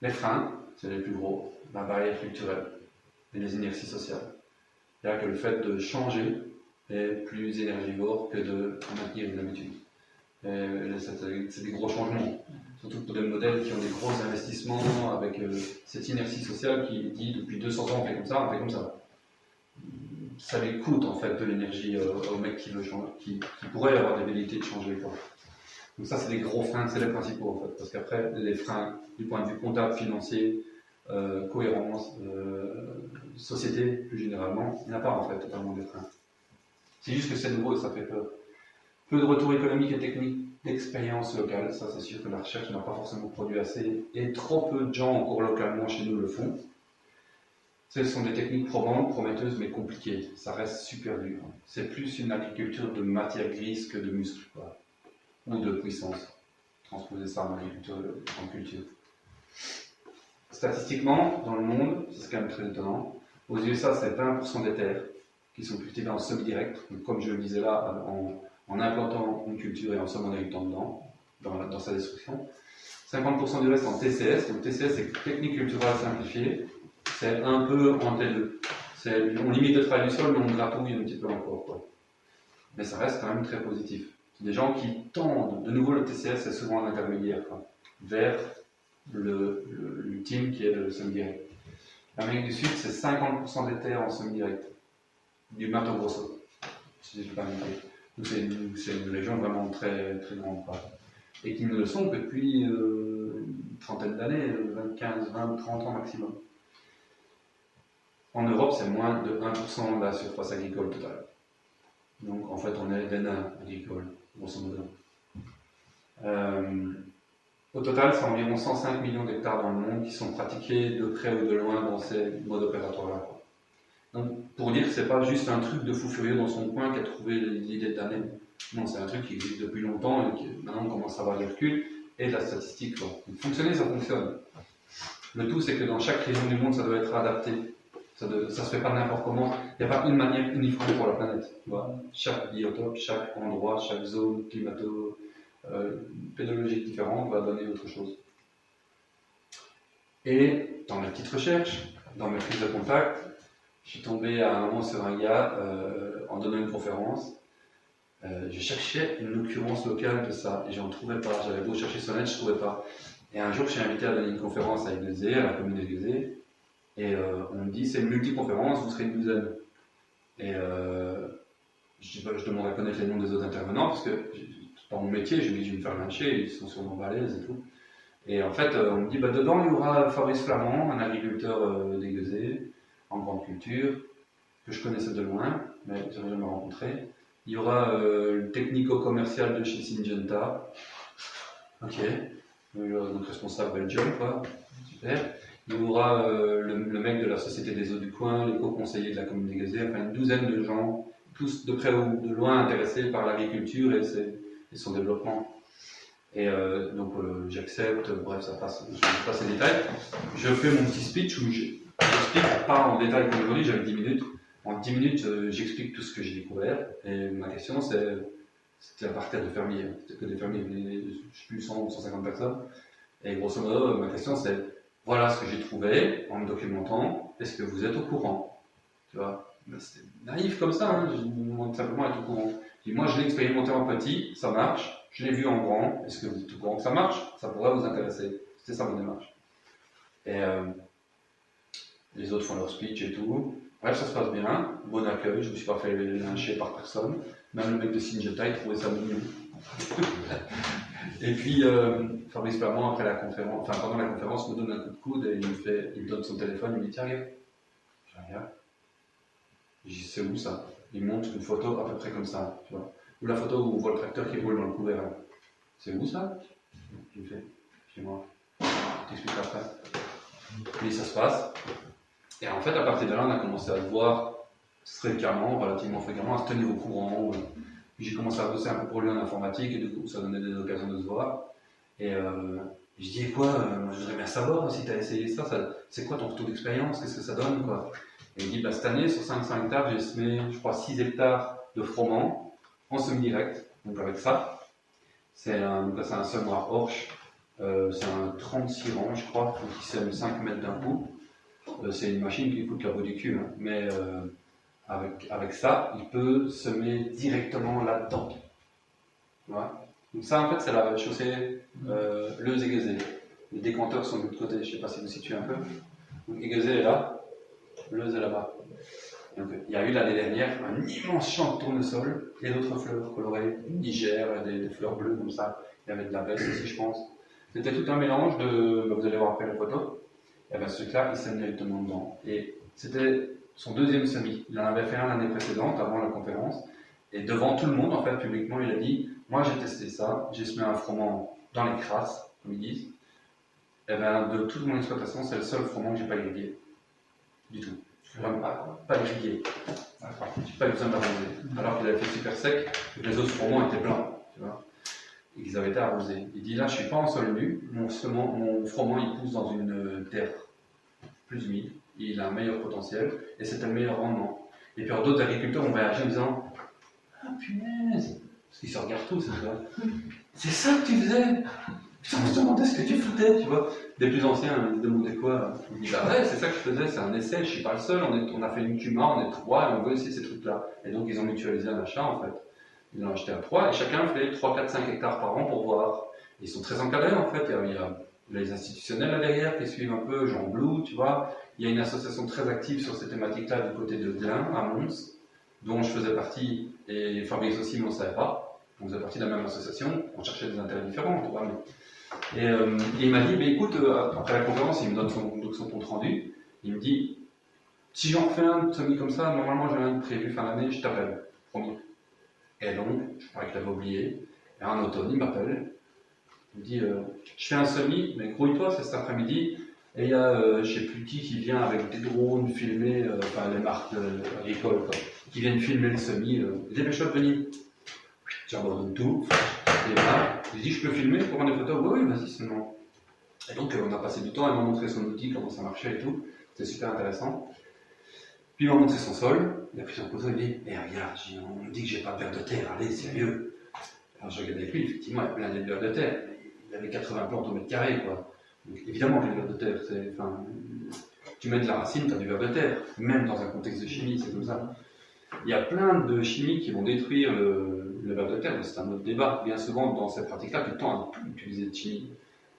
Les freins, c'est les plus gros, la barrière culturelle et les inerties sociales. C'est-à-dire que le fait de changer est plus énergivore que de maintenir une habitude. C'est des gros changements, surtout pour des modèles qui ont des gros investissements avec cette inertie sociale qui dit depuis 200 ans on fait comme ça. Ça lui coûte en fait de l'énergie au mec qui veut changer, qui pourrait avoir des velléités de changer. Quoi. Donc ça c'est des gros freins, c'est les principaux en fait, parce qu'après les freins du point de vue comptable, financier, cohérence, société plus généralement, il n'y en a pas en fait totalement des freins. C'est juste que c'est nouveau et ça fait peur. Peu de retour économique et technique d'expérience locale, ça c'est sûr que la recherche n'a pas forcément produit assez, et trop peu de gens encore localement chez nous le font. Ce sont des techniques probantes, prometteuses, mais compliquées. Ça reste super dur. C'est plus une agriculture de matière grise que de muscles, quoi. Ou de puissance. Transposer ça en agriculture, en culture. Statistiquement, dans le monde, c'est quand même très étonnant. Aux USA, c'est 20% des terres qui sont cultivées en semi-direct. Donc, comme je le disais là, en implantant une culture et en semant des habitants dedans, dans sa destruction. 50% du reste en TCS. Donc TCS, c'est technique culturelle simplifiée. C'est un peu entre les deux. On limite le travail du sol, mais on gratouille un petit peu encore, quoi. Mais ça reste quand même très positif. C'est des gens qui tendent, de nouveau le TCS, c'est souvent un intermédiaire, quoi, vers l'ultime qui est le semi-direct. L'Amérique du Sud, c'est 50% des terres en semi-direct, du Mato Grosso, si je ne pas m'inquiéter. Donc c'est une région vraiment très, très grande, quoi. Et qui ne le sont que depuis une trentaine d'années, 15, 20, 30 ans maximum. En Europe, c'est moins de 1% de la surface agricole totale. Donc en fait, on est des nains agricoles, grosso modo. Au total, c'est environ 105 millions d'hectares dans le monde qui sont pratiqués de près ou de loin dans ces modes opératoires-là. Donc pour dire que c'est pas juste un truc de fou furieux dans son coin qui a trouvé l'idée d'année. Non, c'est un truc qui existe depuis longtemps et qui maintenant on commence à avoir du recul et de la statistique. Quoi. Donc, fonctionner, ça fonctionne. Le tout, c'est que dans chaque région du monde, ça doit être adapté. Ça se fait pas n'importe comment. Il n'y a pas une manière uniforme pour la planète. Tu vois. Chaque biotope, chaque endroit, chaque zone pédologique différente va donner autre chose. Et dans mes petites recherches, dans mes prises de contact, je suis tombé à un moment sur un gars en donnant une conférence. Je cherchais une occurrence locale de ça et j'en trouvais pas. J'avais beau chercher sur net, je trouvais pas. Et un jour, je suis invité à donner une conférence à Égezé, à la commune d'Égezé, et on me dit c'est une multi-conférence, vous serez une douzaine. Et je demande à connaître les noms des autres intervenants parce que dans mon métier, je me dis je vais me faire lyncher, ils sont sûrement balèzes et tout. Et en fait, on me dit dedans il y aura Fabrice Flamand, un agriculteur d'Égezé, en grande culture, que je connaissais de loin, mais je n'avais jamais rencontré. Il y aura le technico-commercial de chez Syngenta. Ok. Notre responsable Belgium, quoi. Super. Il y aura le mec de la Société des Eaux du Coin, l'éco-conseiller de la commune d'Égezé, enfin une douzaine de gens, tous de près ou de loin intéressés par l'agriculture et son développement. Et donc j'accepte, bref, ça passe, je ne pas ces détails. Je fais mon petit speech où j'explique pas en détail comme aujourd'hui, j'avais 10 minutes. En 10 minutes, j'explique tout ce que j'ai découvert. Et ma question, c'était à partir de fermiers. C'était que des fermiers, je ne sais plus 100 ou 150 personnes. Et grosso modo, ma question, c'est voilà ce que j'ai trouvé en me documentant. Est-ce que vous êtes au courant? Tu vois, c'était naïf comme ça, hein, je demande simplement à être au courant. Et moi, je l'ai expérimenté en petit, ça marche. Je l'ai vu en grand. Est-ce que vous êtes au courant que ça marche? Ça pourrait vous intéresser. C'était ça mon démarche. Et les autres font leur speech et tout. Bref, ça se passe bien, bon accueil, je ne me suis pas fait lyncher par personne. Même le mec de Syngenta, il trouvait ça mignon. Et puis, Fabrice Flamand, après la conférence, enfin pendant la conférence, me donne un coup de coude et il me donne son téléphone, il me dit tiens, regarde. Je regarde. Je dis c'est où ça? Il me montre une photo à peu près comme ça, tu vois. Ou la photo où on voit le tracteur qui roule dans le couvert. C'est où ça? Je me fais chez moi. Je t'explique après. Et ça se passe. Et en fait, à partir de là, on a commencé à se voir relativement fréquemment, à se tenir au courant. J'ai commencé à bosser un peu pour lui en informatique et du coup, ça donnait des occasions de se voir. Et je dis, quoi, je voudrais bien savoir si tu as essayé ça, c'est quoi ton retour d'expérience, qu'est-ce que ça donne, quoi. Et il dit, cette année, sur 500 hectares, j'ai semé, je crois, 6 hectares de froment en semi-direct, donc avec ça. C'est un semoir Horsch, c'est un 36 rangs, je crois, qui sème 5 mètres d'un coup. C'est une machine qui coûte la peau du cul, hein. Mais avec ça, il peut semer directement là-dedans. Voilà. Donc ça, en fait, c'est la chaussée Leuze-Égezé. Les décanteurs sont de l'autre côté, je ne sais pas si vous situez un peu. Donc Égezé est là, Leuze est là-bas. Donc, il y a eu l'année dernière un immense champ de tournesol et d'autres fleurs colorées, Niger, des fleurs bleues comme ça. Il y avait de la baisse aussi, je pense. C'était tout un mélange de, vous allez voir après la photo. Et bien ce truc-là, il sème directement dedans. Et c'était son deuxième semis. Il en avait fait un l'année précédente, avant la conférence. Et devant tout le monde, en fait, publiquement, il a dit moi j'ai testé ça, j'ai semé un froment dans les crasses, comme ils disent. Et bien de toute mon exploitation, c'est le seul froment que j'ai pas grillé. du tout. Vraiment pas. Pas grillé. D'accord. J'ai pas eu besoin d'arroser. Alors qu'il avait fait super sec, et les autres froment étaient blancs, tu vois. Et qu'ils avaient été arrosés. Il dit là, je suis pas en sol nu, mon froment il pousse dans une terre plus humide, il a un meilleur potentiel, et c'était le meilleur rendement. Et puis alors, d'autres agriculteurs ont réagi en disant ah punaise, parce qu'ils se regardent tous, tu vois. C'est ça que tu faisais. Putain, on se demandait ce que tu foutais, tu vois. Des plus anciens, ils se demandaient quoi. Ils disent bah ouais, c'est ça que je faisais, c'est un essai, je suis pas le seul, on a fait une cuma, on est 3 et on veut essayer ces trucs-là. Et donc ils ont mutualisé un achat en fait. Ils l'ont acheté à 3 et chacun fait 3, 4, 5 hectares par an pour voir. Ils sont très encadrés en fait. Il y a les institutionnels là derrière qui suivent un peu, Jean Blou, tu vois. Il y a une association très active sur ces thématiques-là du côté de Glin, à Mons, dont je faisais partie, et Fabrice aussi, mais on ne savait pas. On faisait partie de la même association, on cherchait des intérêts différents, tu vois. Et il m'a dit, mais écoute, après la conférence, il me donne son compte rendu. Il me dit, si j'en refais un semi comme ça, normalement j'ai rien prévu fin d'année, je t'appelle, promis. Et donc, je crois qu'il avait oublié, et en automne, il m'appelle. Il me dit, je fais un semi, mais grouille-toi, c'est cet après-midi. Et il y a, je ne sais plus qui vient avec des drones filmer, enfin les marques agricoles, quoi, qui viennent filmer le semi. Dépêche-toi de venir. J'abandonne tout. Et là, je lui dis, je peux filmer pour prendre des photos. Oui, oui, vas-y, seulement. Et donc, on a passé du temps, elle m'a montré son outil, comment ça marchait et tout. C'était super intéressant. Puis il m'a montré son sol. Il a pris son photo, il dit, eh regarde, on me dit que j'ai pas de vers de terre, allez, sérieux. Alors je regardais avec lui, effectivement, il y a plein de vers de terre. Il avait 80 plantes au mètre carré, quoi. Donc, évidemment que les vers de terre, tu mets de la racine, tu as du ver de terre, même dans un contexte de chimie, c'est comme ça. Il y a plein de chimies qui vont détruire le ver de terre, mais c'est un autre débat. Bien souvent, dans cette pratique-là, tu tends à ne plus utiliser de chimie.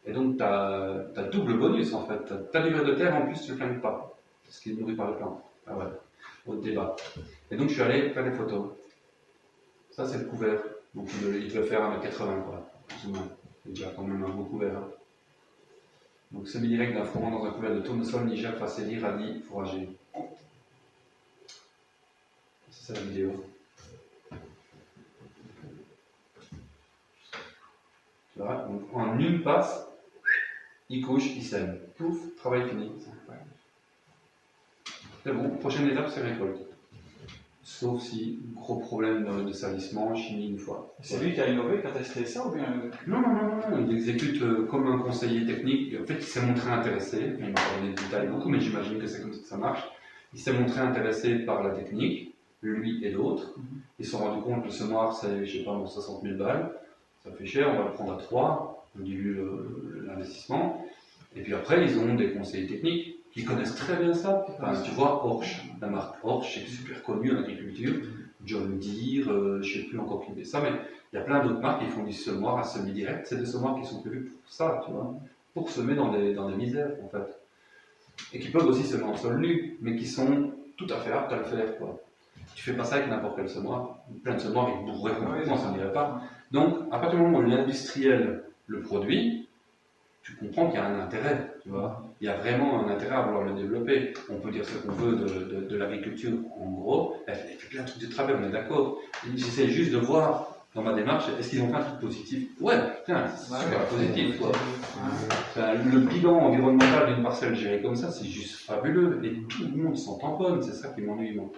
Et donc, tu as double bonus, en fait. Tu as du ver de terre, en plus, tu ne le flingues pas, parce qu'il est nourri par les plantes. Ah ouais, autre débat. Et donc, je suis allé faire des photos. Ça, c'est le couvert. Donc, il devait faire 1m80, quoi, plus ou moins. C'est déjà quand même un beau couvert. Hein. Donc, semi-direct d'un froment dans un couvert de tournesol, Niger, Faceli, radis, fourragé. C'est ça la vidéo. Tu vois, donc en une passe, il couche, il sème. Pouf, travail fini. C'est bon, prochaine étape, c'est récolte. Sauf si, gros problème de salissement, chimie une fois. C'est lui qui a innové, qui a testé ça ou bien... Non, il exécute comme un conseiller technique. En fait, il s'est montré intéressé, il m'a parlé des détails beaucoup, mais j'imagine que c'est comme ça que ça marche. Il s'est montré intéressé par la technique, lui et d'autres. Ils se sont rendus compte que le semoir, c'est, je sais pas, 60 000 balles. Ça fait cher, on va le prendre à 3, on dilue l'investissement. Et puis après, ils ont des conseillers techniques qui connaissent très bien ça. Enfin, tu vois, Horsch, la marque Horsch, c'est super connu en agriculture. John Deere, je ne sais plus encore qui fait ça, mais il y a plein d'autres marques qui font du semoir à semi-direct. C'est des semoirs qui sont prévus pour ça, tu vois, pour semer dans des misères, en fait. Et qui peuvent aussi semer en sol nu, mais qui sont tout à fait aptes à le faire, quoi. Tu fais pas ça avec n'importe quel semoir. Plein de semoirs, ils bourraient complètement, ça n'irait pas. Donc, à partir du moment où l'industriel le produit, tu comprends qu'il y a un intérêt, tu vois. Il y a vraiment un intérêt à vouloir le développer. On peut dire ce qu'on veut de l'agriculture, en gros. Elle fait plein de trucs de travers, on est d'accord. J'essaie juste de voir, dans ma démarche, est-ce qu'ils ont fait un truc positif? Ouais, putain, c'est super positif, quoi. Enfin, le bilan environnemental d'une parcelle gérée comme ça, c'est juste fabuleux. Et tout le monde s'en tamponne, c'est ça qui m'ennuie, moi.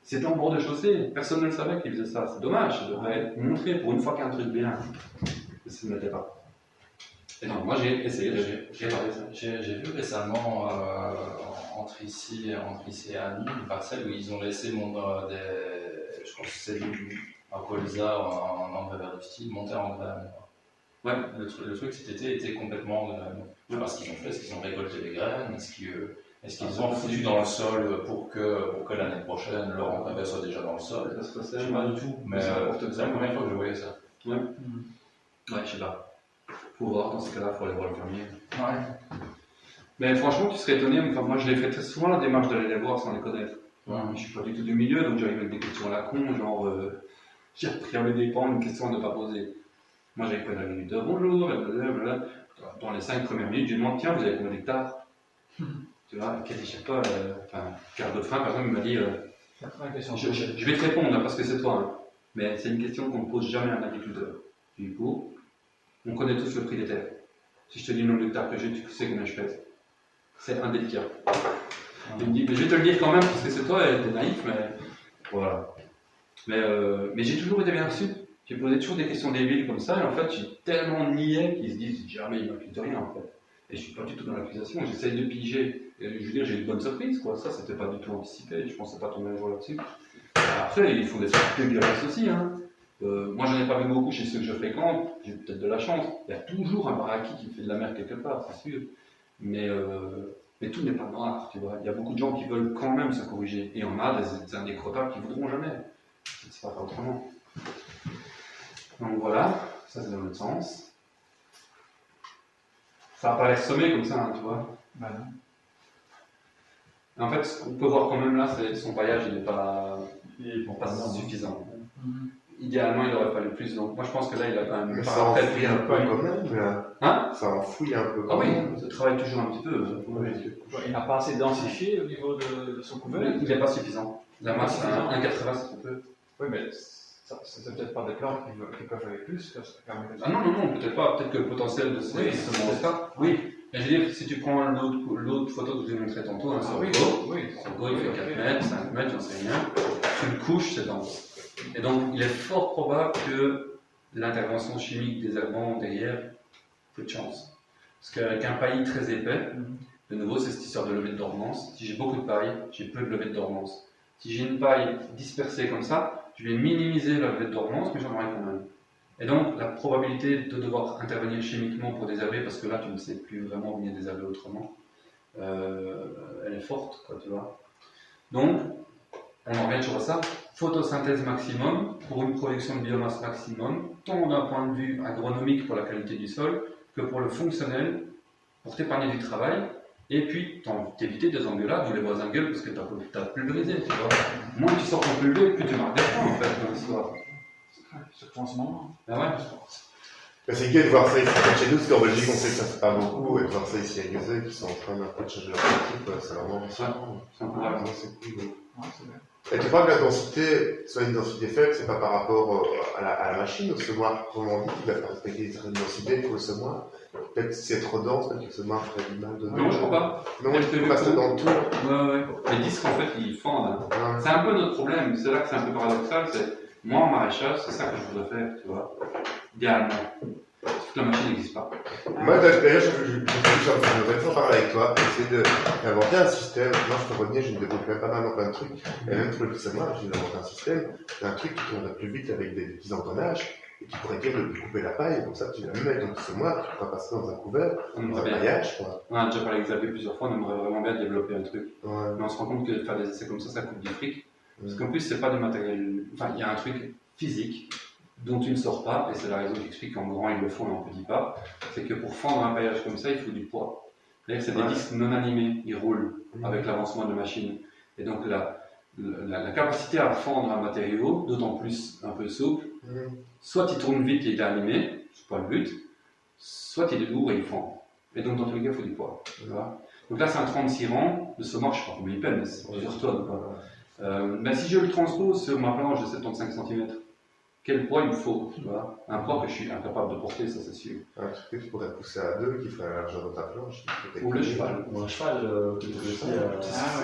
C'était en bord de chaussée, personne ne le savait qu'ils faisaient ça. C'est dommage, ça devrait être montré pour une fois qu'il y a un truc bien. Mais ça ne l'était pas. Et donc, moi j'ai essayé, j'ai regardé ça. J'ai vu récemment, entre ici et Annie, une parcelle où ils ont laissé je crois que c'est un colza en engrais vert du style, monter en graines. Ouais, le truc cet été était complètement en graines. Je sais pas ce qu'ils ont fait, est-ce qu'ils ont récolté les graines, est-ce qu'ils ont foutu dans le sol pour que l'année prochaine leur engrais soit déjà dans le sol? Ça se passait, je sais pas du tout, mais c'est la première fois que je voyais ça. Ouais, je sais pas. Faut voir, dans ce cas-là, il faut aller voir le fermier. Ouais. Mais franchement, tu serais étonné, enfin, moi je l'ai fait très souvent la démarche d'aller les voir sans les connaître. Ouais. Je suis pas du tout du milieu, donc j'arrive avec des questions à la con, genre j'ai appris à me dépendre, une question à ne pas poser. Moi j'arrive pas d'agriculteur, bonjour, blablabla. Dans les 5 premières minutes, je lui demande, tiens, vous avez combien d'hectares? Tu vois, je sais pas, Carl Dauphin, par exemple, il m'a dit, je vais te répondre, parce que c'est toi, hein. Mais c'est une question qu'on ne pose jamais à un agriculteur. Du coup, on connaît tous le prix des terres. Si je te dis le nombre d'hectares que j'ai, tu sais combien je pèse. C'est indélicat. Il me dit, mais je vais te le dire quand même parce que c'est toi, t'es naïf, mais voilà. Mais j'ai toujours été bien reçu. J'ai posé toujours des questions débiles comme ça, et en fait, j'ai tellement niais qu'ils se disent jamais il m'accuse de rien en fait. Et je suis pas du tout dans l'accusation, j'essaye de piger. Et je veux dire, j'ai eu de bonnes surprises, quoi. Ça, c'était pas du tout anticipé, je pensais pas tomber un jour là-dessus. Après, ils font des trucs dégueulasses aussi, hein. Moi, j'en ai pas vu beaucoup chez ceux que je fréquente, j'ai peut-être de la chance. Il y a toujours un baraki qui fait de la merde quelque part, c'est sûr. Mais tout n'est pas noir, tu vois. Il y a beaucoup de gens qui veulent quand même se corriger. Et on a des indécrottables qui voudront jamais. C'est pas autrement. Donc voilà, ça c'est dans l'autre sens. Ça n'a pas l'air sommé comme ça, hein, tu vois. Bah non. En fait, ce qu'on peut voir quand même là, c'est son paillage, il n'est pas, Pas suffisant. Mhm. Idéalement, il aurait fallu plus. Donc moi, je pense que là, il a quand même. Mais ça enfouit un peu quand même. Là. Hein? Ça enfouit un peu Ah quand oui, même. ça travaille toujours un petit peu. Il n'a pas assez densifié au niveau de son couvercle. Il n'est pas suffisant. La masse, Suffisant. 1,80, c'est trop peu. Oui, mais c'est peut-être pas des plantes qui peuvent aller plus. Ah non, peut-être pas. Peut-être que le potentiel de ces semences-là. Oui. Mais je veux dire, si tu prends l'autre photo que je vous ai montré tantôt, un sorgho, oui. sorgho, il fait 4 mètres, 5 mètres, j'en sais rien. Tu le couches, c'est dense. Et donc, il est fort probable que l'intervention chimique des herbants derrière, peu de chance. Parce qu'avec un paillis très épais, de nouveau, c'est cette histoire de levée de dormance. Si j'ai beaucoup de paille, j'ai peu de levée de dormance. Si j'ai une paille dispersée comme ça, je vais minimiser la levée de dormance, mais j'en aurai quand même. Et donc, la probabilité de devoir intervenir chimiquement pour désherber, parce que là, tu ne sais plus vraiment venir désherber autrement, elle est forte, quoi, tu vois. Donc, on en revient toujours à ça. Photosynthèse maximum pour une production de biomasse maximum, tant d'un point de vue agronomique pour la qualité du sol que pour le fonctionnel, pour t'épargner du travail, et puis t'éviter des engueulades où les voisins gueulent parce que t'as pulvérisé, tu vois. Moins tu sors ton pulvé, plus tu marques des points en fait dans l'histoire. Surtout en ce moment. Ah ouais. Mais c'est gai de voir ça ici chez nous, parce qu'en Belgique on sait que ça se fait pas beaucoup, et de voir ça ici à Guézé qui sont en train d'un peu de changer leur pratique, c'est vraiment C'est encourageant. c'est cool. Ouais, c'est bien. Et tu parles que la densité soit une densité faible, c'est pas par rapport à la machine, au semoir, proprement dit, qui va faire respecter une certaine densité pour le semoir. Peut-être si c'est trop dense, peut-être que le semoir ferait du mal dedans. Non, je crois pas. Non, il faut passer dans le tour. Ouais. Les disques en fait ils fendent. Hein. Ouais. C'est un peu notre problème, c'est là que c'est un peu paradoxal, c'est moi en maraîchage, c'est ça que je voudrais faire, tu vois. Idéalement. Toute la machine n'existe pas. Moi, d'ailleurs, je voudrais toujours parler avec toi, essayer d'inventer un système. Moi, je peux revenir, je me débrouille même pas mal dans plein de trucs. Et même pour le semoir, j'ai d'inventer un système, un truc qui tournerait plus vite avec des petits engrenages, et qui pourrait dire de couper la paille, comme ça, tu vas même avec ton petit semoir, tu pourras passer dans un couvert, On dans un aimerait bien. maillage, quoi. On a déjà parlé avec Xavier plusieurs fois, on aimerait vraiment bien développer un truc. Ouais. Mais on se rend compte que faire des essais comme ça coûte du fric. Parce qu'en plus, c'est pas du matériel. Enfin, il y a un truc physique dont tu ne sors pas, et c'est la raison qui explique qu'en grand ils le font et en petit pas. C'est que pour fendre un paillage comme ça, il faut du poids. C'est-à-dire que c'est des disques non animés, ils roulent avec l'avancement de la machine. Et donc la capacité à fendre un matériau, d'autant plus un peu souple, soit il tourne vite et il est animé, c'est pas le but, soit il est lourd et il fend. Et donc dans tous les cas, il faut du poids. Tu vois. Donc là, c'est un 36 rangs, de semoir, je sais pas combien il pèse, mais c'est plusieurs tonnes. Mais si je le transpose sur ma planche de 75 cm, quel poids il me faut, tu vois? Un poids que je suis incapable de porter, ça c'est sûr. Un truc que tu pourrais pousser à deux, qui ferait la largeur de ta planche. Ou le cheval. Ou un cheval, que tu connaissais.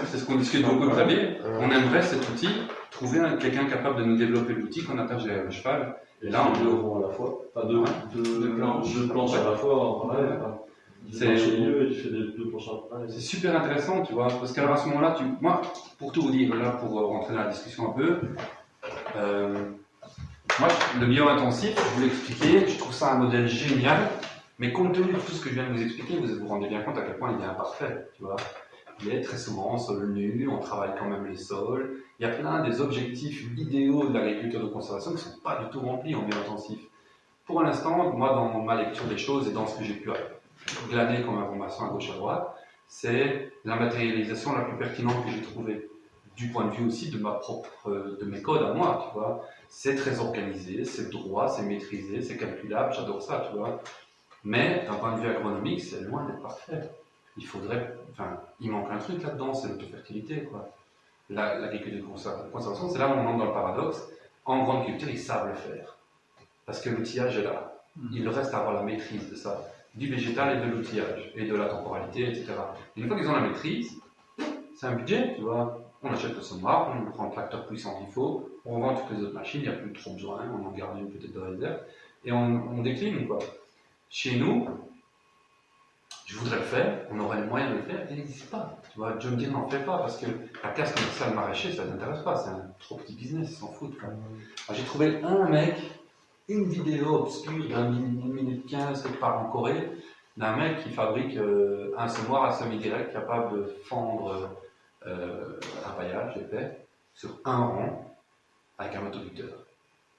C'est ce qu'on discute beaucoup très bien. On aimerait cet outil, trouver quelqu'un capable de nous développer l'outil qu'on attache derrière le cheval. Et là, on deux ronds à la fois. Enfin, deux planches à la fois en parallèle. Tu marches au milieu et tu fais deux planches en parallèle. C'est super intéressant, tu vois, parce qu'à ce moment-là, moi, pour tout vous dire, là, pour rentrer dans la discussion un peu, moi, le bio-intensif, je vous l'ai expliqué, je trouve ça un modèle génial, mais compte tenu de tout ce que je viens de vous expliquer, vous vous rendez bien compte à quel point il est imparfait, tu vois. Il est très souvent en sol nu, on travaille quand même les sols, il y a plein des objectifs idéaux de l'agriculture de conservation qui ne sont pas du tout remplis en bio-intensif. Pour l'instant, moi, dans ma lecture des choses et dans ce que j'ai pu glaner comme information à gauche à droite, c'est la matérialisation la plus pertinente que j'ai trouvée. Du point de vue aussi de mes codes à moi, tu vois. C'est très organisé, c'est droit, c'est maîtrisé, c'est calculable, j'adore ça, tu vois. Mais d'un point de vue agronomique, c'est loin d'être parfait. Il manque un truc là-dedans, c'est l'autofertilité, quoi. L'agriculture de conservation, c'est là où on entre dans le paradoxe. En grande culture, ils savent le faire. Parce que l'outillage est là. Il reste à avoir la maîtrise de ça. Du végétal et de l'outillage, et de la temporalité, etc. Et une fois qu'ils ont la maîtrise, c'est un budget, tu vois. On achète le semoir, on prend le tracteur puissant qu'il faut, on revend toutes les autres machines, il n'y a plus trop besoin, on en garde une peut-être de réserve, et on décline, quoi. Chez nous, je voudrais le faire, on aurait le moyen de le faire, il n'existe pas. Tu vois, John Deere n'en fait pas, parce que la casse commerciale maraîcher, ça ne l'intéresse pas, c'est un trop petit business, ils s'en foutent. Quoi. Alors, j'ai trouvé un mec, une vidéo obscure d'un minute 15 quelque part en Corée, d'un mec qui fabrique un semoir à semi-direct capable de fendre un paillage épais sur un rang avec un motoducteur.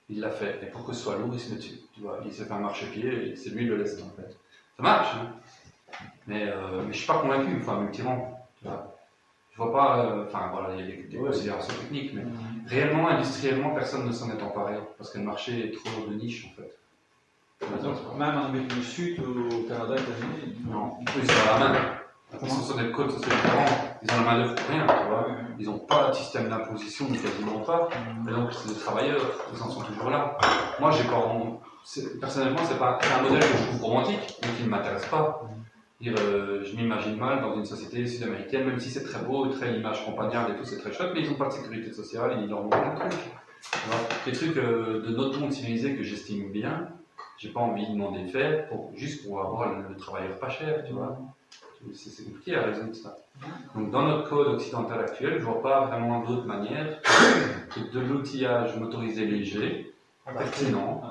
Il l'a fait, et pour que ce soit lourd, il se met dessus. Tu vois, il s'est fait un marchepied et c'est lui qui le laisse en fait. Ça marche, hein, mais je ne suis pas convaincu, enfin, multirant. Tu vois. Je vois pas, enfin voilà, il y a des considérations techniques, mais réellement, industriellement, personne ne s'en est emparé parce que le marché est trop de niche en fait. Même en Amérique du Sud, au Canada, aux États-Unis. Non, eux, ils sont à la main. Ils sont sur des codes sociaux différents. Ils ont la main d'œuvre pour rien, tu vois. Ils n'ont pas de système d'imposition, ni quasiment pas. Et donc, c'est des travailleurs, ils en sont toujours là. Moi, j'ai pas. Personnellement, c'est un modèle que je trouve romantique, mais qui ne m'intéresse pas. Je m'imagine mal dans une société sud-américaine, même si c'est très beau, très l'image campagnarde et tout, c'est très chouette, mais ils n'ont pas de sécurité sociale, ils leur manquent plein de trucs. Des trucs de notre monde civilisé que j'estime bien, j'ai pas envie de demander de faire juste pour avoir le travailleur pas cher, tu vois. C'est compliqué à résoudre ça. Donc dans notre code occidental actuel, je vois pas vraiment d'autre manière que de l'outillage motorisé léger, pertinent,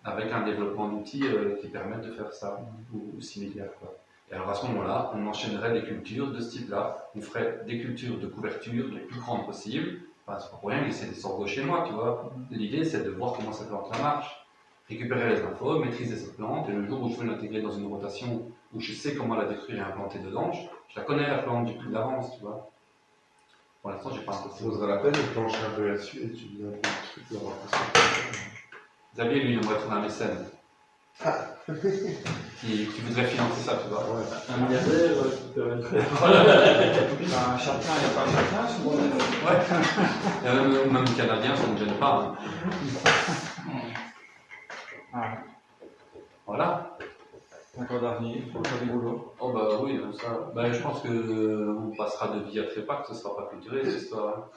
avec un développement d'outils qui permettent de faire ça, ou similaire. Quoi. Et alors à ce moment-là, on enchaînerait des cultures de ce type-là. On ferait des cultures de couverture les plus grandes possibles. Enfin, c'est pas pour rien que c'est des sorgho chez moi, tu vois. L'idée, c'est de voir comment cette plante-là marche. Récupérer les infos, maîtriser cette plante, et le jour où je veux l'intégrer dans une rotation où je sais comment la détruire et implanter dedans, je la connais la plante du coup d'avance, tu vois. Pour l'instant, j'ai pas un Ça vaudra la peine de plancher un peu là-dessus et tu dis un truc de Xavier, lui, il aimerait trouver un mécène qui voudrait financer ça, tu vois. Ouais. Un milliardaire qui permettrait. Un châtelain, il n'y a pas un châtelain sur mon Ouais. Même les Canadiens, ça ne me gêne pas. Hein. Ah, Voilà. encore d'avenir, il faut faire du boulot. Oh bah oui, ça. Bah, je pense qu'on passera de vie à trépas, que ce sera pas culturé cette histoire.